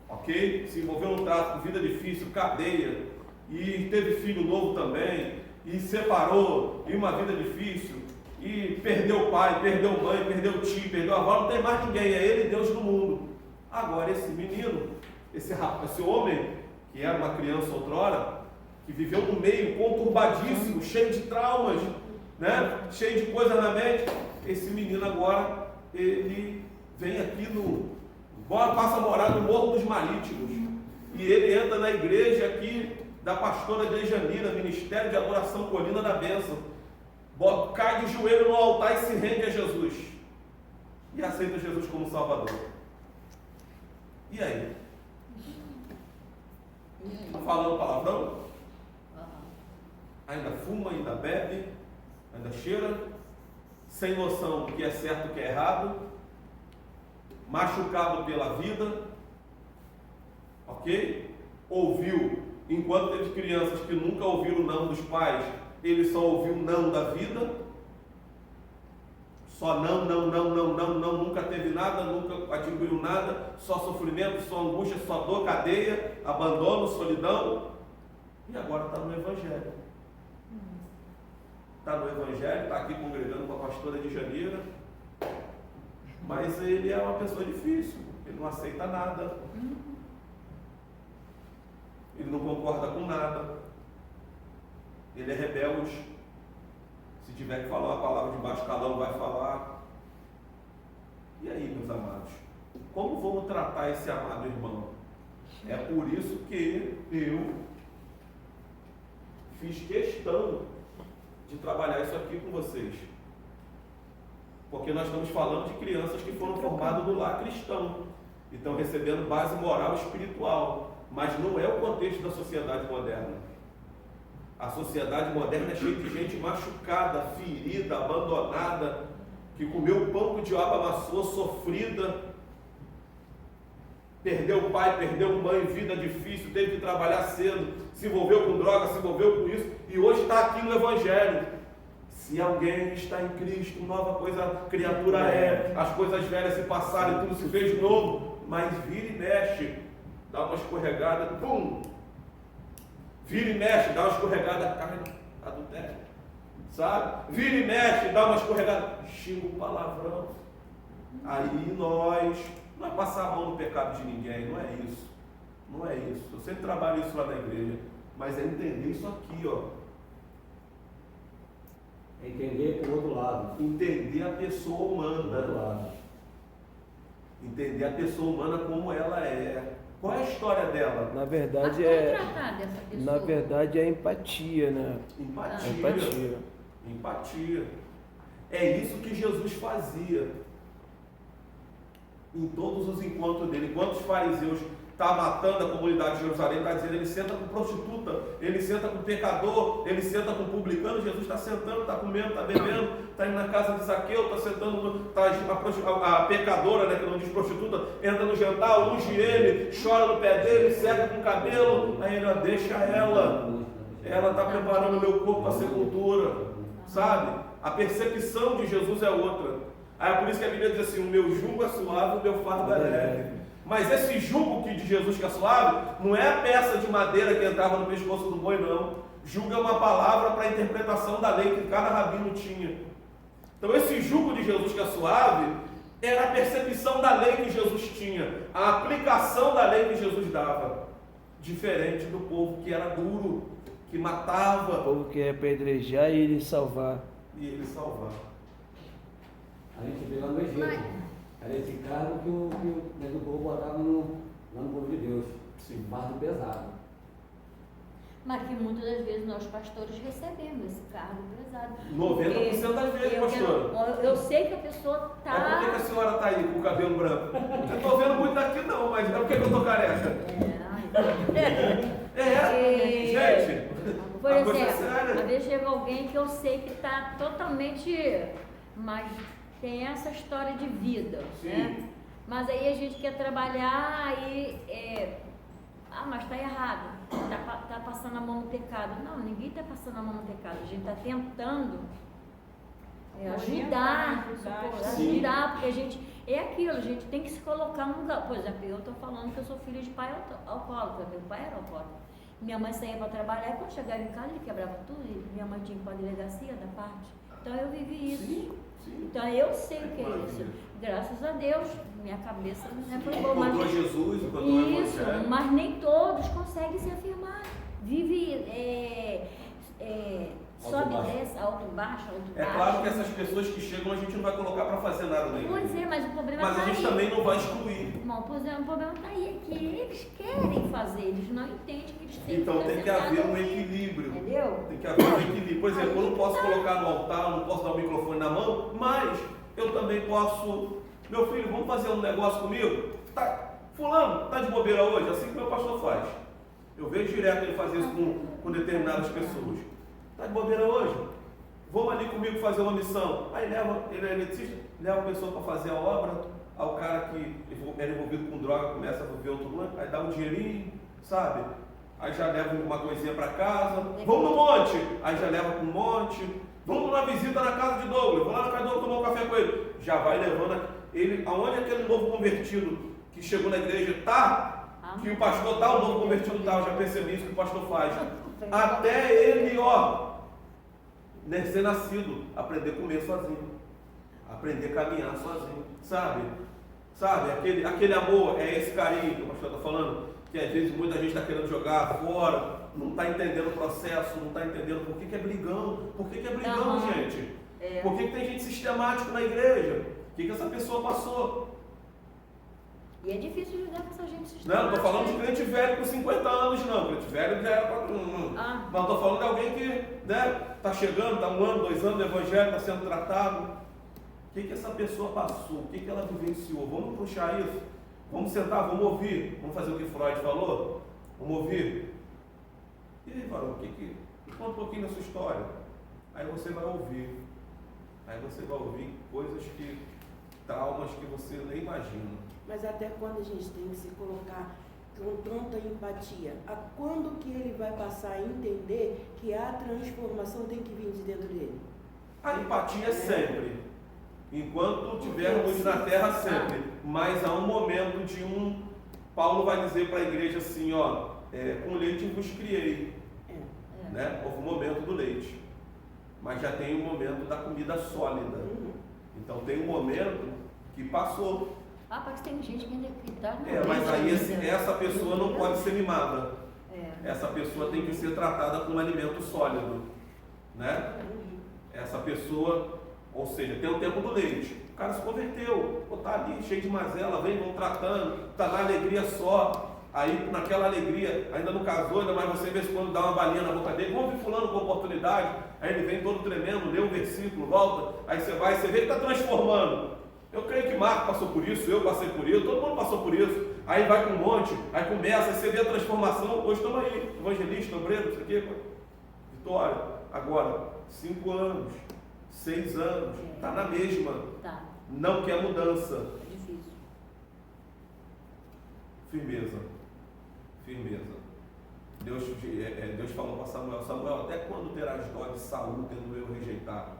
ok? Se envolveu no tráfico, vida difícil, cadeia, e teve filho novo também, e separou, e uma vida difícil, e perdeu pai, perdeu mãe, perdeu tio, perdeu avó, não tem mais ninguém, é ele e Deus no mundo. Agora esse menino, esse homem, que era uma criança outrora, que viveu num meio conturbadíssimo, cheio de traumas, né? Cheio de coisa na mente, esse menino agora, ele vem aqui passa a morar no Morro dos Marítimos, e ele entra na igreja aqui da pastora Dejanira, Ministério de Adoração Colina da Bênção, cai de joelho no altar e se rende a Jesus, e aceita Jesus como Salvador. E aí? Está falando palavrão? Ainda fuma, ainda bebe, ainda cheira, sem noção do que é certo e o que é errado, machucado pela vida, ok? Ouviu, enquanto teve crianças que nunca ouviram o não dos pais, ele só ouviu o não da vida, Só não, nunca teve nada, nunca adquiriu nada, só sofrimento, só angústia, só dor, cadeia, abandono, solidão. E agora está no Evangelho. Está no Evangelho, está aqui congregando com a pastora de Janeiro, mas ele é uma pessoa difícil, ele não aceita nada, ele não concorda com nada, ele é rebelde. Se tiver que falar uma palavra de baixo calão, vai falar. E aí, meus amados, como vamos tratar esse amado irmão? É por isso que eu fiz questão de trabalhar isso aqui com vocês. Porque nós estamos falando de crianças que foram formadas no lar cristão e estão recebendo base moral e espiritual, mas não é o contexto da sociedade moderna. A sociedade moderna é cheia de gente machucada, ferida, abandonada, que comeu o pão que o diabo amassou, sofrida, perdeu pai, perdeu mãe, vida difícil, teve que trabalhar cedo, se envolveu com droga, se envolveu com isso, e hoje está aqui no Evangelho. Se alguém está em Cristo, nova coisa, criatura é, as coisas velhas se passaram e tudo se fez novo, mas vira e mexe, dá uma escorregada, pum! Vira e mexe, dá uma escorregada, cai no adultério, sabe? Vira e mexe, dá uma escorregada, xinga o palavrão. Aí nós não é passar a mão no pecado de ninguém, não é isso. Não é isso. Eu sempre trabalho isso lá na igreja, mas é entender isso aqui, ó. Entender por outro lado. Entender a pessoa Do outro humana. lado. Entender a pessoa humana como ela é. Qual é a história dela? Na verdade Mas é. como tratar dessa pessoa? Na verdade é empatia, né? Empatia. Empatia. Empatia. É isso que Jesus fazia em todos os encontros dele. Enquanto os fariseus estavam matando a comunidade de Jerusalém, está dizendo, ele senta com prostituta, ele senta com pecador, ele senta com publicano. Jesus está sentando, está comendo, está bebendo, está indo na casa de Zaqueu, está sentando, a pecadora, né, que não diz prostituta, entra no jantar, unge ele, chora no pé dele, seca com o cabelo, aí ele, ó, deixa ela está preparando o meu corpo para a sepultura, sabe? A percepção de Jesus é outra. Aí é por isso que a Bíblia diz assim, o meu jugo é suave, o meu fardo é leve. Mas esse jugo que de Jesus que é suave, não é a peça de madeira que entrava no pescoço do boi, não. Jugo é uma palavra para a interpretação da lei que cada rabino tinha. Então esse jugo de Jesus que é suave, era a percepção da lei que Jesus tinha, a aplicação da lei que Jesus dava. Diferente do povo que era duro, que matava. O povo que é apedrejar e ele salvar. E ele salvar. A gente vê lá no Egito. Era esse cargo que o povo botava lá no povo de Deus. Sim. Fardo pesado. Mas que muitas das vezes nós pastores recebemos esse cargo pesado. 90% das vezes, pastora. Eu sei que a pessoa está... Mas por que a senhora está aí com o cabelo branco? Eu estou vendo muito daqui não, mas é por que eu estou careca? Gente, por a coisa é exemplo, séria. às vezes chega alguém que eu sei que está totalmente... Mas tem essa história de vida, Sim. né? Mas aí a gente quer trabalhar e... mas está errado, está passando a mão no pecado. Não, ninguém está passando a mão no pecado. A gente está tentando ajudar, porque a gente é aquilo, a gente tem que se colocar no lugar. Por exemplo, eu estou falando que eu sou filha de pai alcoólatra, meu pai era alcoólatra. Minha mãe saía para trabalhar e quando chegava em casa ele quebrava tudo e minha mãe tinha que ir para a delegacia da parte. Então eu vivi isso. Sim, sim. Então eu sei o que é isso. Graças a Deus, minha cabeça não é foi boa. Encontrou Jesus, encontrou o Isso, Evangelho. mas nem todos conseguem se afirmar. Vive sobe e desce, alto, baixo, alto, É baixo. claro que essas pessoas que chegam a gente não vai colocar para fazer nada na igreja. Pois é, mas o problema Mas está a aí. gente também não vai excluir. Irmão, pois é, o problema está aí, é que eles querem fazer, eles não entendem que eles têm Então que tem que haver um equilíbrio. Entendeu? Tem que haver um equilíbrio. Por exemplo, eu não posso colocar no altar, não posso dar o microfone na mão, mas eu também posso. Meu filho, vamos fazer um negócio comigo? Tá, fulano, tá de bobeira hoje? Assim que meu pastor faz. Eu vejo direto ele fazer isso com determinadas pessoas. Tá de bobeira hoje? Vamos ali comigo fazer uma missão. Aí leva, ele é eletricista, leva a pessoa para fazer a obra. Aí o cara que era envolvido com droga começa a viver outro lance, aí dá um dinheirinho, sabe? Aí já leva uma coisinha para casa. Vamos no monte! Aí já leva para um monte. Vamos numa visita na casa de Douglas, vou lá na casa de Douglas tomar um café com ele. Já vai levando ele, aonde aquele novo convertido que chegou na igreja está, que o pastor está, o novo convertido está, eu já percebi isso que o pastor faz. Até ele, ser nascido, aprender a comer sozinho, aprender a caminhar sozinho, sabe? Aquele amor, é esse carinho que o pastor está falando, que às vezes muita gente está querendo jogar fora, não está entendendo o processo, não está entendendo por que é brigão, gente? Por que tem gente sistemática na igreja? O que essa pessoa passou? E é difícil lidar com essa gente sistemática. Não estou falando de crente velho com 50 anos, não. Crente velho já era para. Mas estou falando de alguém que está chegando, está 1 ano, 2 anos no evangelho, está sendo tratado. O que essa pessoa passou? O que ela vivenciou? Vamos puxar isso? Vamos sentar, vamos ouvir. Vamos fazer o que Freud falou? Vamos ouvir. E aí, varão, conta um pouquinho da sua história. Aí você vai ouvir. Coisas traumas que você nem imagina. Mas até quando a gente tem que se colocar com tanta empatia? A quando que ele vai passar a entender que a transformação tem que vir de dentro dele? A empatia sempre. Enquanto tivermos na terra sempre. Mas há um momento Paulo vai dizer para a igreja assim, com leite vos criei. Né? Houve um momento do leite. Mas já tem um momento da comida sólida. Então tem um momento que passou. Porque tem gente que ainda está... Mas aí essa pessoa não pode ser mimada. Essa pessoa tem que ser tratada com um alimento sólido. Né? Essa pessoa, ou seja, tem o tempo do leite. O cara se converteu, está ali cheio de mazela, vão tratando, está na alegria só. Aí naquela alegria, ainda não casou, ainda mais você vê se quando dá uma balinha na boca dele, vamos vir fulano com oportunidade, aí ele vem todo tremendo, lê um versículo, volta, aí você vê que está transformando. Eu creio que Marco passou por isso, eu passei por isso, todo mundo passou por isso. Aí vai com um monte, aí começa, aí você vê a transformação, hoje estamos aí, evangelista, obreiro, isso aqui, vitória. Agora, 5 anos, 6 anos, está na mesma, não quer mudança. É difícil. Firmeza. Deus falou para Samuel, até quando terás dó de Saul tendo eu rejeitado?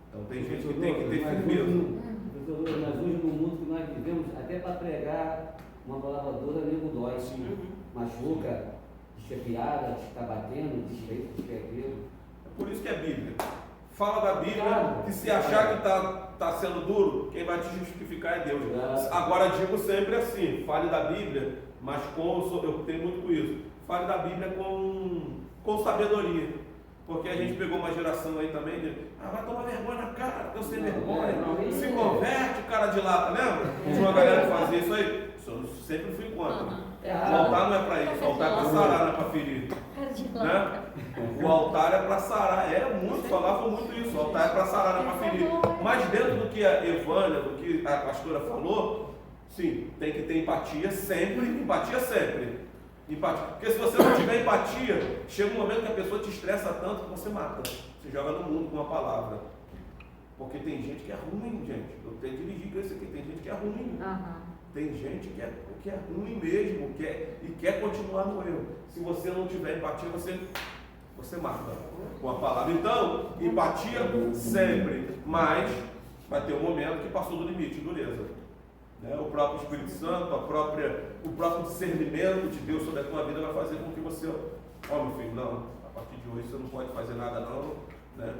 Então tem gente que tem que ter firmeza. Nós hoje no mundo que nós vivemos, até para pregar uma palavra dura, nego dói. Machuca, diz que é piada, diz que está batendo, diz que é aquilo. É por isso que é Bíblia. Fala da Bíblia, que se achar que está sendo duro, quem vai te justificar é Deus. Agora digo sempre assim, fale da Bíblia, mas eu tenho muito com isso. Fale da Bíblia com sabedoria. Porque a gente pegou uma geração aí também vai tomar vergonha na cara, eu sem vergonha, se converte, cara de lata, lembra? Tinha uma galera que fazia isso aí, eu sempre fui contra. O altar não é para isso, o altar é para sarar, não é para ferir. Né? O altar é para sarar, muitos falavam muito isso, o altar é para sarar, não é para ferir. Mas dentro do que a Evânia, do que a pastora falou, sim, tem que ter empatia sempre. Porque se você não tiver empatia, chega um momento que a pessoa te estressa tanto que você mata. Você joga no mundo com uma palavra. Porque tem gente que é ruim, gente. Eu tenho que dirigir com isso aqui. Tem gente que é ruim. Tem gente que é ruim mesmo e quer continuar no erro. Se você não tiver empatia, você mata com a palavra. Então, empatia sempre. Mas vai ter um momento que passou do limite, dureza. O próprio Espírito Santo, o próprio discernimento de Deus sobre a tua vida vai fazer com que você, meu filho, não, a partir de hoje você não pode fazer nada não, né?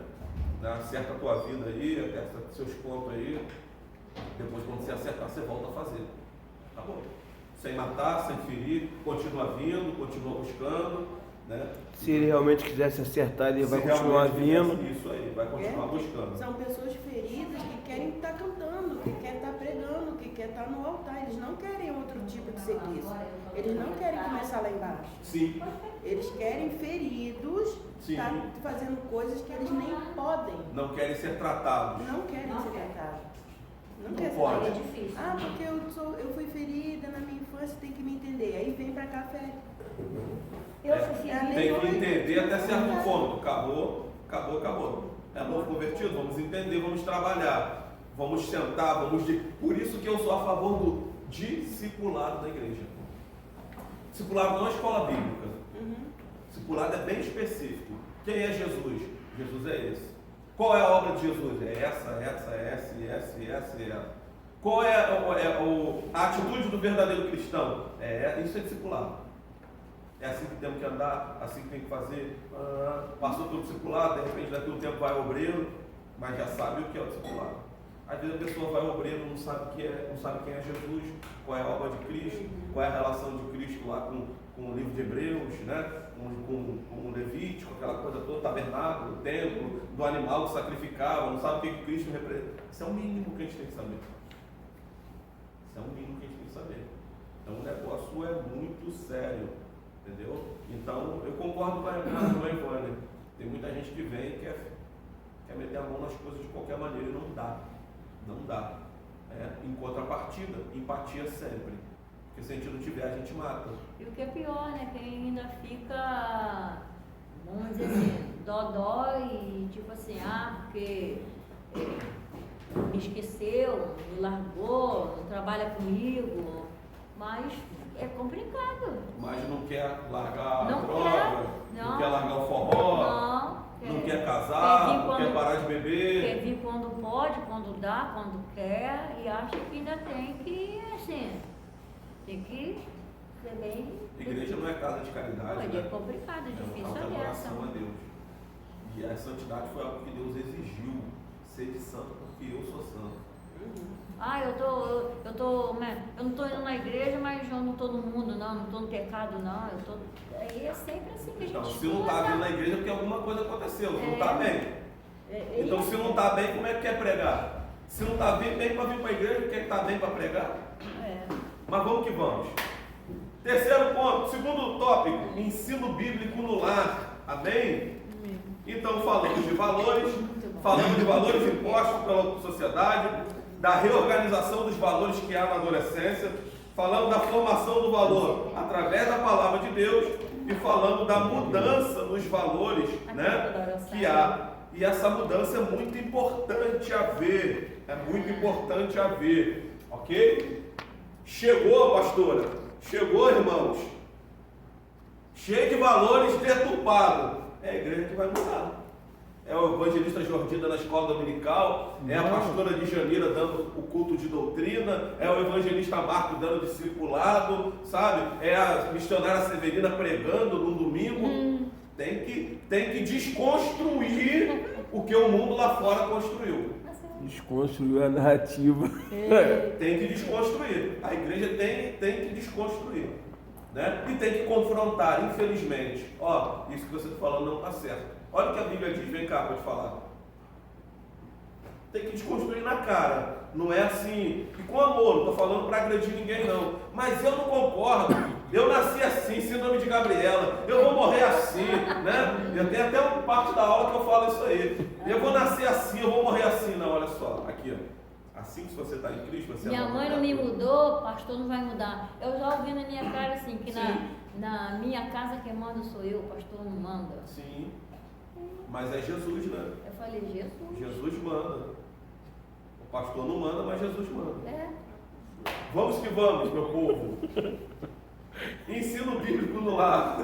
Acerta a tua vida aí, acerta seus pontos aí, depois quando você acertar, você volta a fazer. Tá bom? Sem matar, sem ferir, continua vindo, continua buscando, né? Se ele realmente quisesse acertar, ele vai continuar vindo. Isso aí, vai continuar buscando. São pessoas feridas que querem estar cantando, que querem estar pregando, que querem estar no altar. Eles não querem outro tipo de serviço. Eles não querem começar lá embaixo. Sim. Eles querem feridos, estar fazendo coisas que eles nem podem. Não querem ser tratados. Não querem ser tratados. Não quer pode. ser. É difícil. Porque eu fui ferida na minha infância, tem que me entender. Aí vem pra cá, fere. Tem que entender até certo ponto. Acabou. É novo convertido? Vamos entender, vamos trabalhar. Vamos sentar, Por isso que eu sou a favor do discipulado da igreja. Discipulado não é escola bíblica. Discipulado é bem específico. Quem é Jesus? Jesus é esse. Qual é a obra de Jesus? É essa. Qual é a atitude do verdadeiro cristão? Isso é discipulado. É assim que temos que andar, assim que tem que fazer. Passou pelo discipulado, de repente daqui a um tempo vai obreiro, mas já sabe o que é o discipulado. Às vezes a pessoa vai obreiro, não sabe quem é Jesus, qual é a obra de Cristo, qual é a relação de Cristo lá com o livro de Hebreus, né? com o Levítico, aquela coisa toda, o tabernáculo, o templo, do animal que sacrificava, não sabe o que Cristo representa. Isso é o mínimo que a gente tem que saber. Então o negócio é muito sério, entendeu? Então eu concordo com a irmã Ivânia. Tem muita gente que vem e quer meter a mão nas coisas de qualquer maneira e não dá. Em contrapartida, empatia sempre. Porque se a gente não tiver, a gente mata. E o que é pior, né? Quem ainda fica, vamos dizer assim, dodó e tipo assim, porque me esqueceu, me largou, não trabalha comigo, mas é complicado. Mas não quer largar a Não droga, não quer largar o forró, não quer casar, não quer parar de beber. Quer vir quando pode, quando dá, quando quer, e acha que ainda tem que, assim, tem que ser bem... Igreja não é casa de caridade, É complicado, é difícil é a uma dessa. oração a Deus. E a santidade foi algo que Deus exigiu. Ser santo porque eu sou santo. Eu não estou indo na igreja, mas eu não estou no mundo, não estou no pecado, não. Aí é sempre assim que a gente Então, se não está vindo na igreja é porque alguma coisa aconteceu, se não está bem. Então, se não está bem, como é que quer pregar? Se não está bem para vir para a igreja, quer estar bem para pregar? Mas vamos que vamos. Terceiro ponto, segundo tópico, ensino bíblico no lar. Amém? Então falamos de valores impostos pela sociedade, da reorganização dos valores que há na adolescência, falando da formação do valor através da palavra de Deus e falando da mudança nos valores, né, que há. E essa mudança é muito importante a ver, ok? Chegou, pastora, chegou, irmãos, cheio de valores deturpados. É a igreja que vai mudar. É o evangelista Jordina na escola dominical, é a pastora de Janeira dando o culto de doutrina, é o evangelista Marco dando discipulado, sabe? É a missionária Severina pregando no domingo. Tem que desconstruir o que o mundo lá fora construiu. Desconstruiu a narrativa. Tem que desconstruir. A igreja tem que desconstruir. Né? E tem que confrontar, infelizmente. Isso que você está falando não está certo. Olha o que a Bíblia diz, vem cá para te falar. Tem que desconstruir na cara. Não é assim, e com amor, não estou falando para agredir ninguém não. Mas eu não concordo. Eu nasci assim, síndrome de Gabriela. Eu vou morrer assim, né? Eu tenho até uma parte da aula que eu falo isso aí. Eu vou nascer assim, eu vou morrer assim. Não, olha só, aqui ó. Assim que se você está em Cristo, você minha mãe não me mudou, pastor não vai mudar. Eu já ouvi na minha cara assim, que na minha casa quem manda sou eu, o pastor não manda. Sim. Mas é Jesus, né? Eu falei, Jesus. Jesus manda. O pastor não manda, mas Jesus manda. Vamos que vamos, meu povo. Ensino bíblico no lar.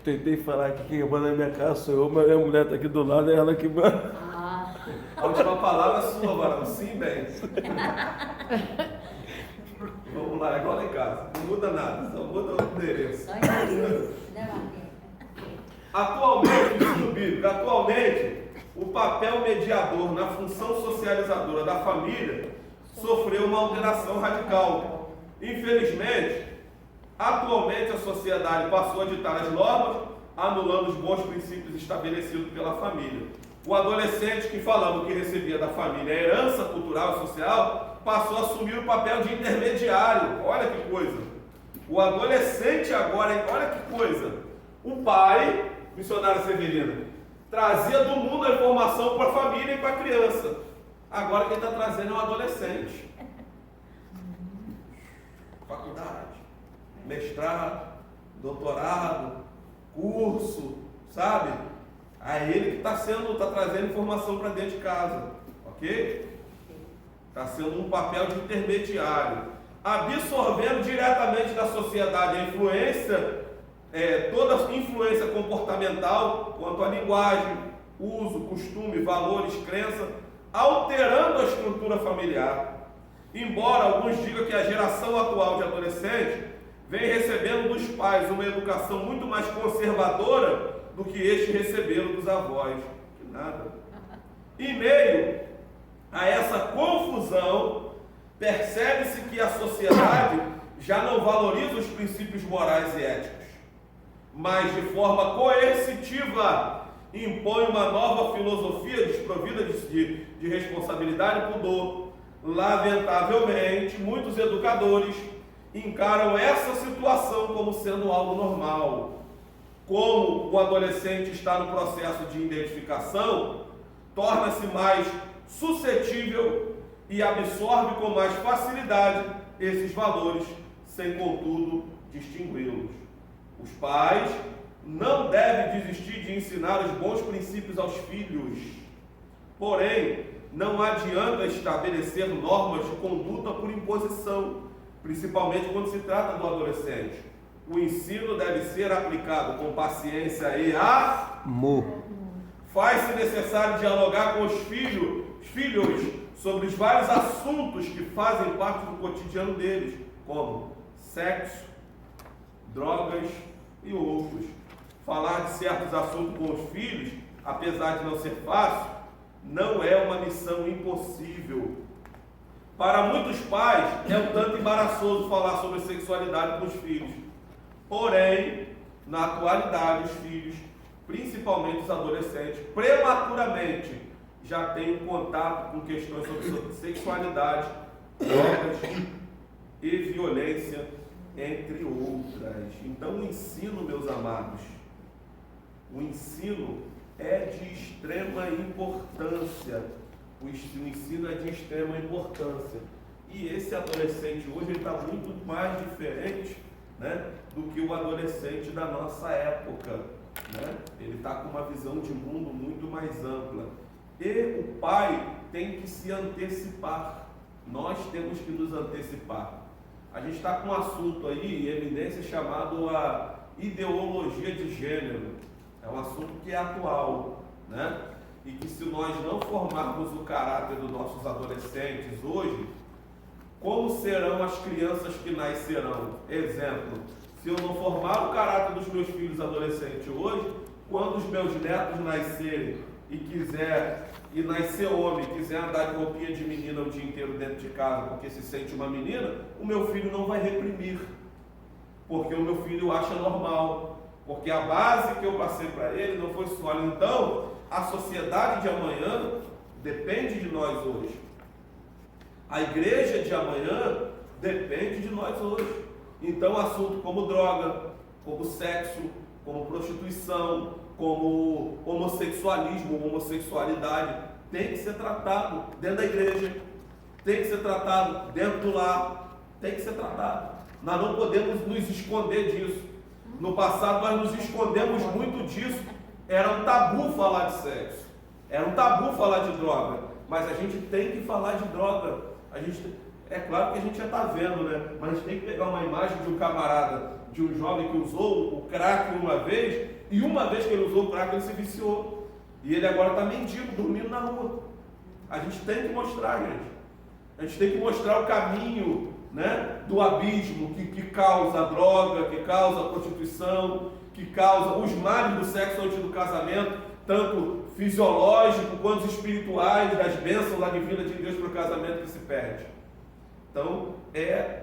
Tentei falar que quem manda na minha casa sou eu, mas minha mulher está aqui do lado, é ela que manda. A última palavra é sua, varão. Sim, bem. Vamos lá, é igual lá em casa. Não muda nada, só muda o endereço. Atualmente, o papel mediador na função socializadora da família sofreu uma alteração radical. Infelizmente, atualmente a sociedade passou a ditar as normas, anulando os bons princípios estabelecidos pela família. O adolescente que falamos que recebia da família a herança cultural e social, passou a assumir o papel de intermediário. Olha que coisa. O adolescente agora, olha que coisa. O pai, missionária Severina, trazia do mundo a informação para a família e para a criança. Agora quem está trazendo é um adolescente. Faculdade, mestrado, doutorado, curso, sabe? É ele que está trazendo informação para dentro de casa, ok? Está sendo um papel de intermediário, absorvendo diretamente da sociedade a influência toda influência comportamental quanto à linguagem, uso, costume, valores, crença, alterando a estrutura familiar. Embora alguns digam que a geração atual de adolescentes vem recebendo dos pais uma educação muito mais conservadora do que estes receberam dos avós. Que nada. Em meio a essa confusão, percebe-se que a sociedade já não valoriza os princípios morais e éticos, mas de forma coercitiva impõe uma nova filosofia desprovida de responsabilidade e pudor. Lamentavelmente, muitos educadores encaram essa situação como sendo algo normal. Como o adolescente está no processo de identificação, torna-se mais suscetível e absorve com mais facilidade esses valores, sem contudo distingui-los. Os pais não devem desistir de ensinar os bons princípios aos filhos. Porém, não adianta estabelecer normas de conduta por imposição, principalmente quando se trata do adolescente. O ensino deve ser aplicado com paciência e amor. Faz-se necessário dialogar com os filhos sobre os vários assuntos que fazem parte do cotidiano deles, como sexo, drogas e outros. Falar de certos assuntos com os filhos, apesar de não ser fácil, não é uma missão impossível. Para muitos pais, é um tanto embaraçoso falar sobre sexualidade com os filhos. Porém, na atualidade, os filhos, principalmente os adolescentes, prematuramente já têm contato com questões sobre sexualidade, drogas e violência, entre outras. Então, o ensino, meus amados, o ensino é de extrema importância. O ensino é de extrema importância. E esse adolescente hoje está muito mais diferente, né, do que o adolescente da nossa época. Né? Ele está com uma visão de mundo muito mais ampla. E o pai tem que se antecipar. Nós temos que nos antecipar. A gente está com um assunto aí, em evidência, chamado a ideologia de gênero. É um assunto que é atual, né? E que se nós não formarmos o caráter dos nossos adolescentes hoje, como serão as crianças que nascerão? Exemplo, se eu não formar o caráter dos meus filhos adolescentes hoje, quando os meus netos nascerem e nascer homem, quiser andar de roupinha de menina o dia inteiro dentro de casa porque se sente uma menina, o meu filho não vai reprimir, porque o meu filho acha normal, porque a base que eu passei para ele não foi sólida. Então, a sociedade de amanhã depende de nós hoje. A igreja de amanhã depende de nós hoje. Então, assunto como droga, como sexo, como prostituição, como homossexualismo, homossexualidade, tem que ser tratado dentro da igreja, tem que ser tratado dentro do lar, tem que ser tratado. Nós não podemos nos esconder disso. No passado nós nos escondemos muito disso. Era um tabu falar de sexo, era um tabu falar de droga, mas a gente tem que falar de droga. É claro que a gente já está vendo, né? Mas a gente tem que pegar uma imagem de um camarada, de um jovem que usou o crack uma vez, e uma vez que ele usou o crack ele se viciou, e ele agora está mendigo, dormindo na rua. A gente tem que mostrar, gente. A gente tem que mostrar o caminho, né, do abismo que causa a droga, que causa a prostituição, que causa os males do sexo antes do casamento, tanto fisiológico quanto espirituais, das bênçãos da divina de Deus para o casamento que se perde. Então, é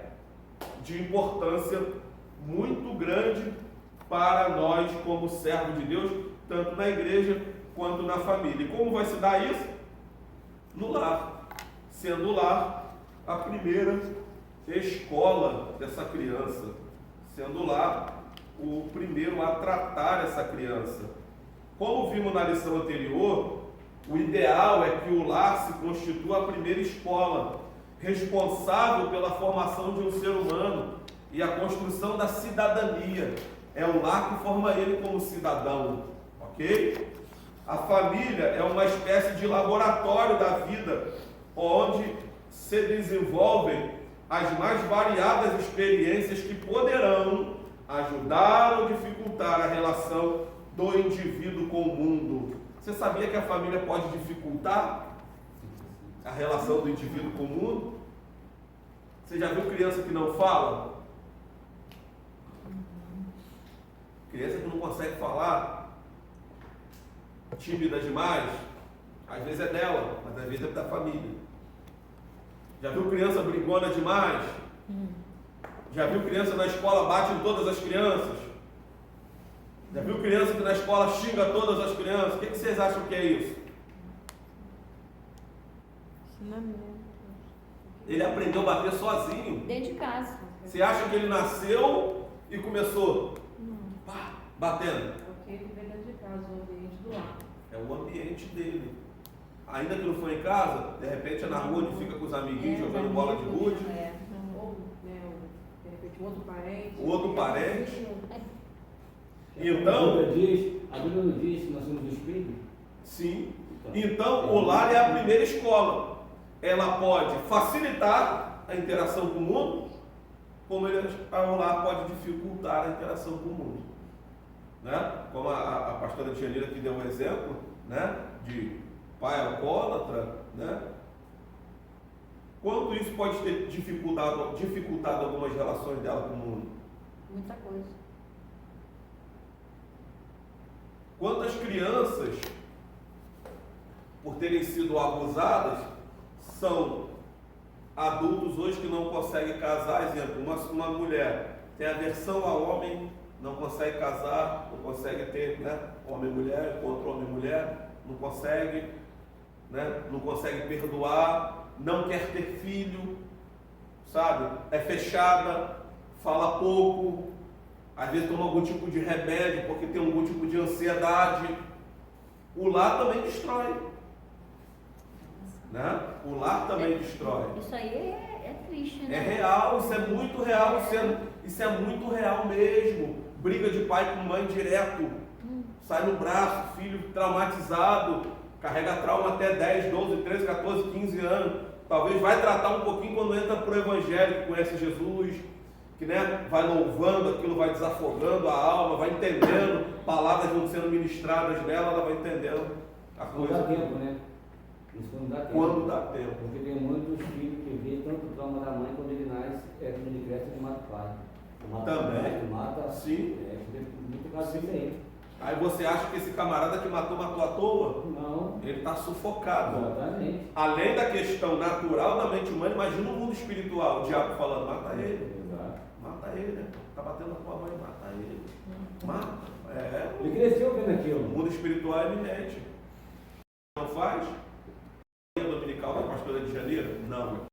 de importância muito grande para nós como servos de Deus, tanto na igreja quanto na família. E como vai se dar isso? No lar, sendo o lar a primeira escola dessa criança, sendo lá o primeiro a tratar essa criança. Como vimos na lição anterior, o ideal é que o lar se constitua a primeira escola, responsável pela formação de um ser humano e a construção da cidadania. É o lar que forma ele como cidadão, ok? A família é uma espécie de laboratório da vida, onde se desenvolvem as mais variadas experiências que poderão Ajudar ou dificultar a relação do indivíduo com o mundo. Você sabia que a família pode dificultar a relação do indivíduo com o mundo? Você já viu criança que não fala? Criança que não consegue falar, tímida demais, às vezes é dela, mas às vezes é da família. Já viu criança brigona demais? Já viu criança na escola bate em todas as crianças? Já viu criança que na escola xinga todas as crianças? O que vocês acham que é isso? Ele aprendeu a bater sozinho. Dentro de casa. Você acha que ele nasceu e começou pá, batendo? Porque ele vem dentro de casa, o ambiente do lar. É o ambiente dele. Ainda que não foi em casa, de repente é na rua, ele fica com os amiguinhos jogando bola de gude. Ou, né, de repente, um outro parente. O outro parente. A Então, Bíblia não diz que nós somos o espírito? sim. Então, o lar é a primeira escola. Ela pode facilitar a interação com o mundo, como o lar pode dificultar a interação com o mundo. Né? Como a pastora Tianira aqui deu um exemplo, né? De pai alcoólatra, né? Quanto isso pode ter dificultado algumas relações dela com o mundo? Muita coisa. Quantas crianças, por terem sido abusadas, são adultos hoje que não conseguem casar? Exemplo, uma mulher tem aversão a homem, não consegue casar, não consegue ter, né, homem e mulher, encontra homem e mulher, não consegue, né, não consegue perdoar, não quer ter filho, sabe? É fechada, fala pouco, às vezes toma algum tipo de remédio porque tem algum tipo de ansiedade. O lar também destrói, né? O lar também destrói. Isso aí é triste, né? É real, isso é muito real, isso é muito real mesmo. Briga de pai com mãe direto, sai no braço, filho traumatizado, carrega trauma até 10, 12, 13, 14, 15 anos. Talvez vai tratar um pouquinho quando entra para o evangelho, que conhece Jesus, que, né, vai louvando, aquilo vai desafogando a alma, vai entendendo, palavras vão sendo ministradas nela, ela vai entendendo a Quando coisa. dá tempo, né? Isso quando dá tempo. Quando dá tempo. Porque tem muitos filhos que vê tanto o trauma da mãe quando ele nasce, quando ele cresce, ele mata o pai. Mata Também. o pai, mata. Sim. Muito caso disso aí. Aí você acha que esse camarada que matou à toa? Não. Ele está sufocado. Exatamente. Além da questão natural da mente humana, imagina o mundo espiritual, o diabo falando, mata ele. Exato. Mata ele, né? Tá batendo na tua mãe, mata ele. Mata. É. Ele cresceu vendo O aquilo. mundo espiritual é eminente. Não faz? Dominical da pastora de Janeiro? Não.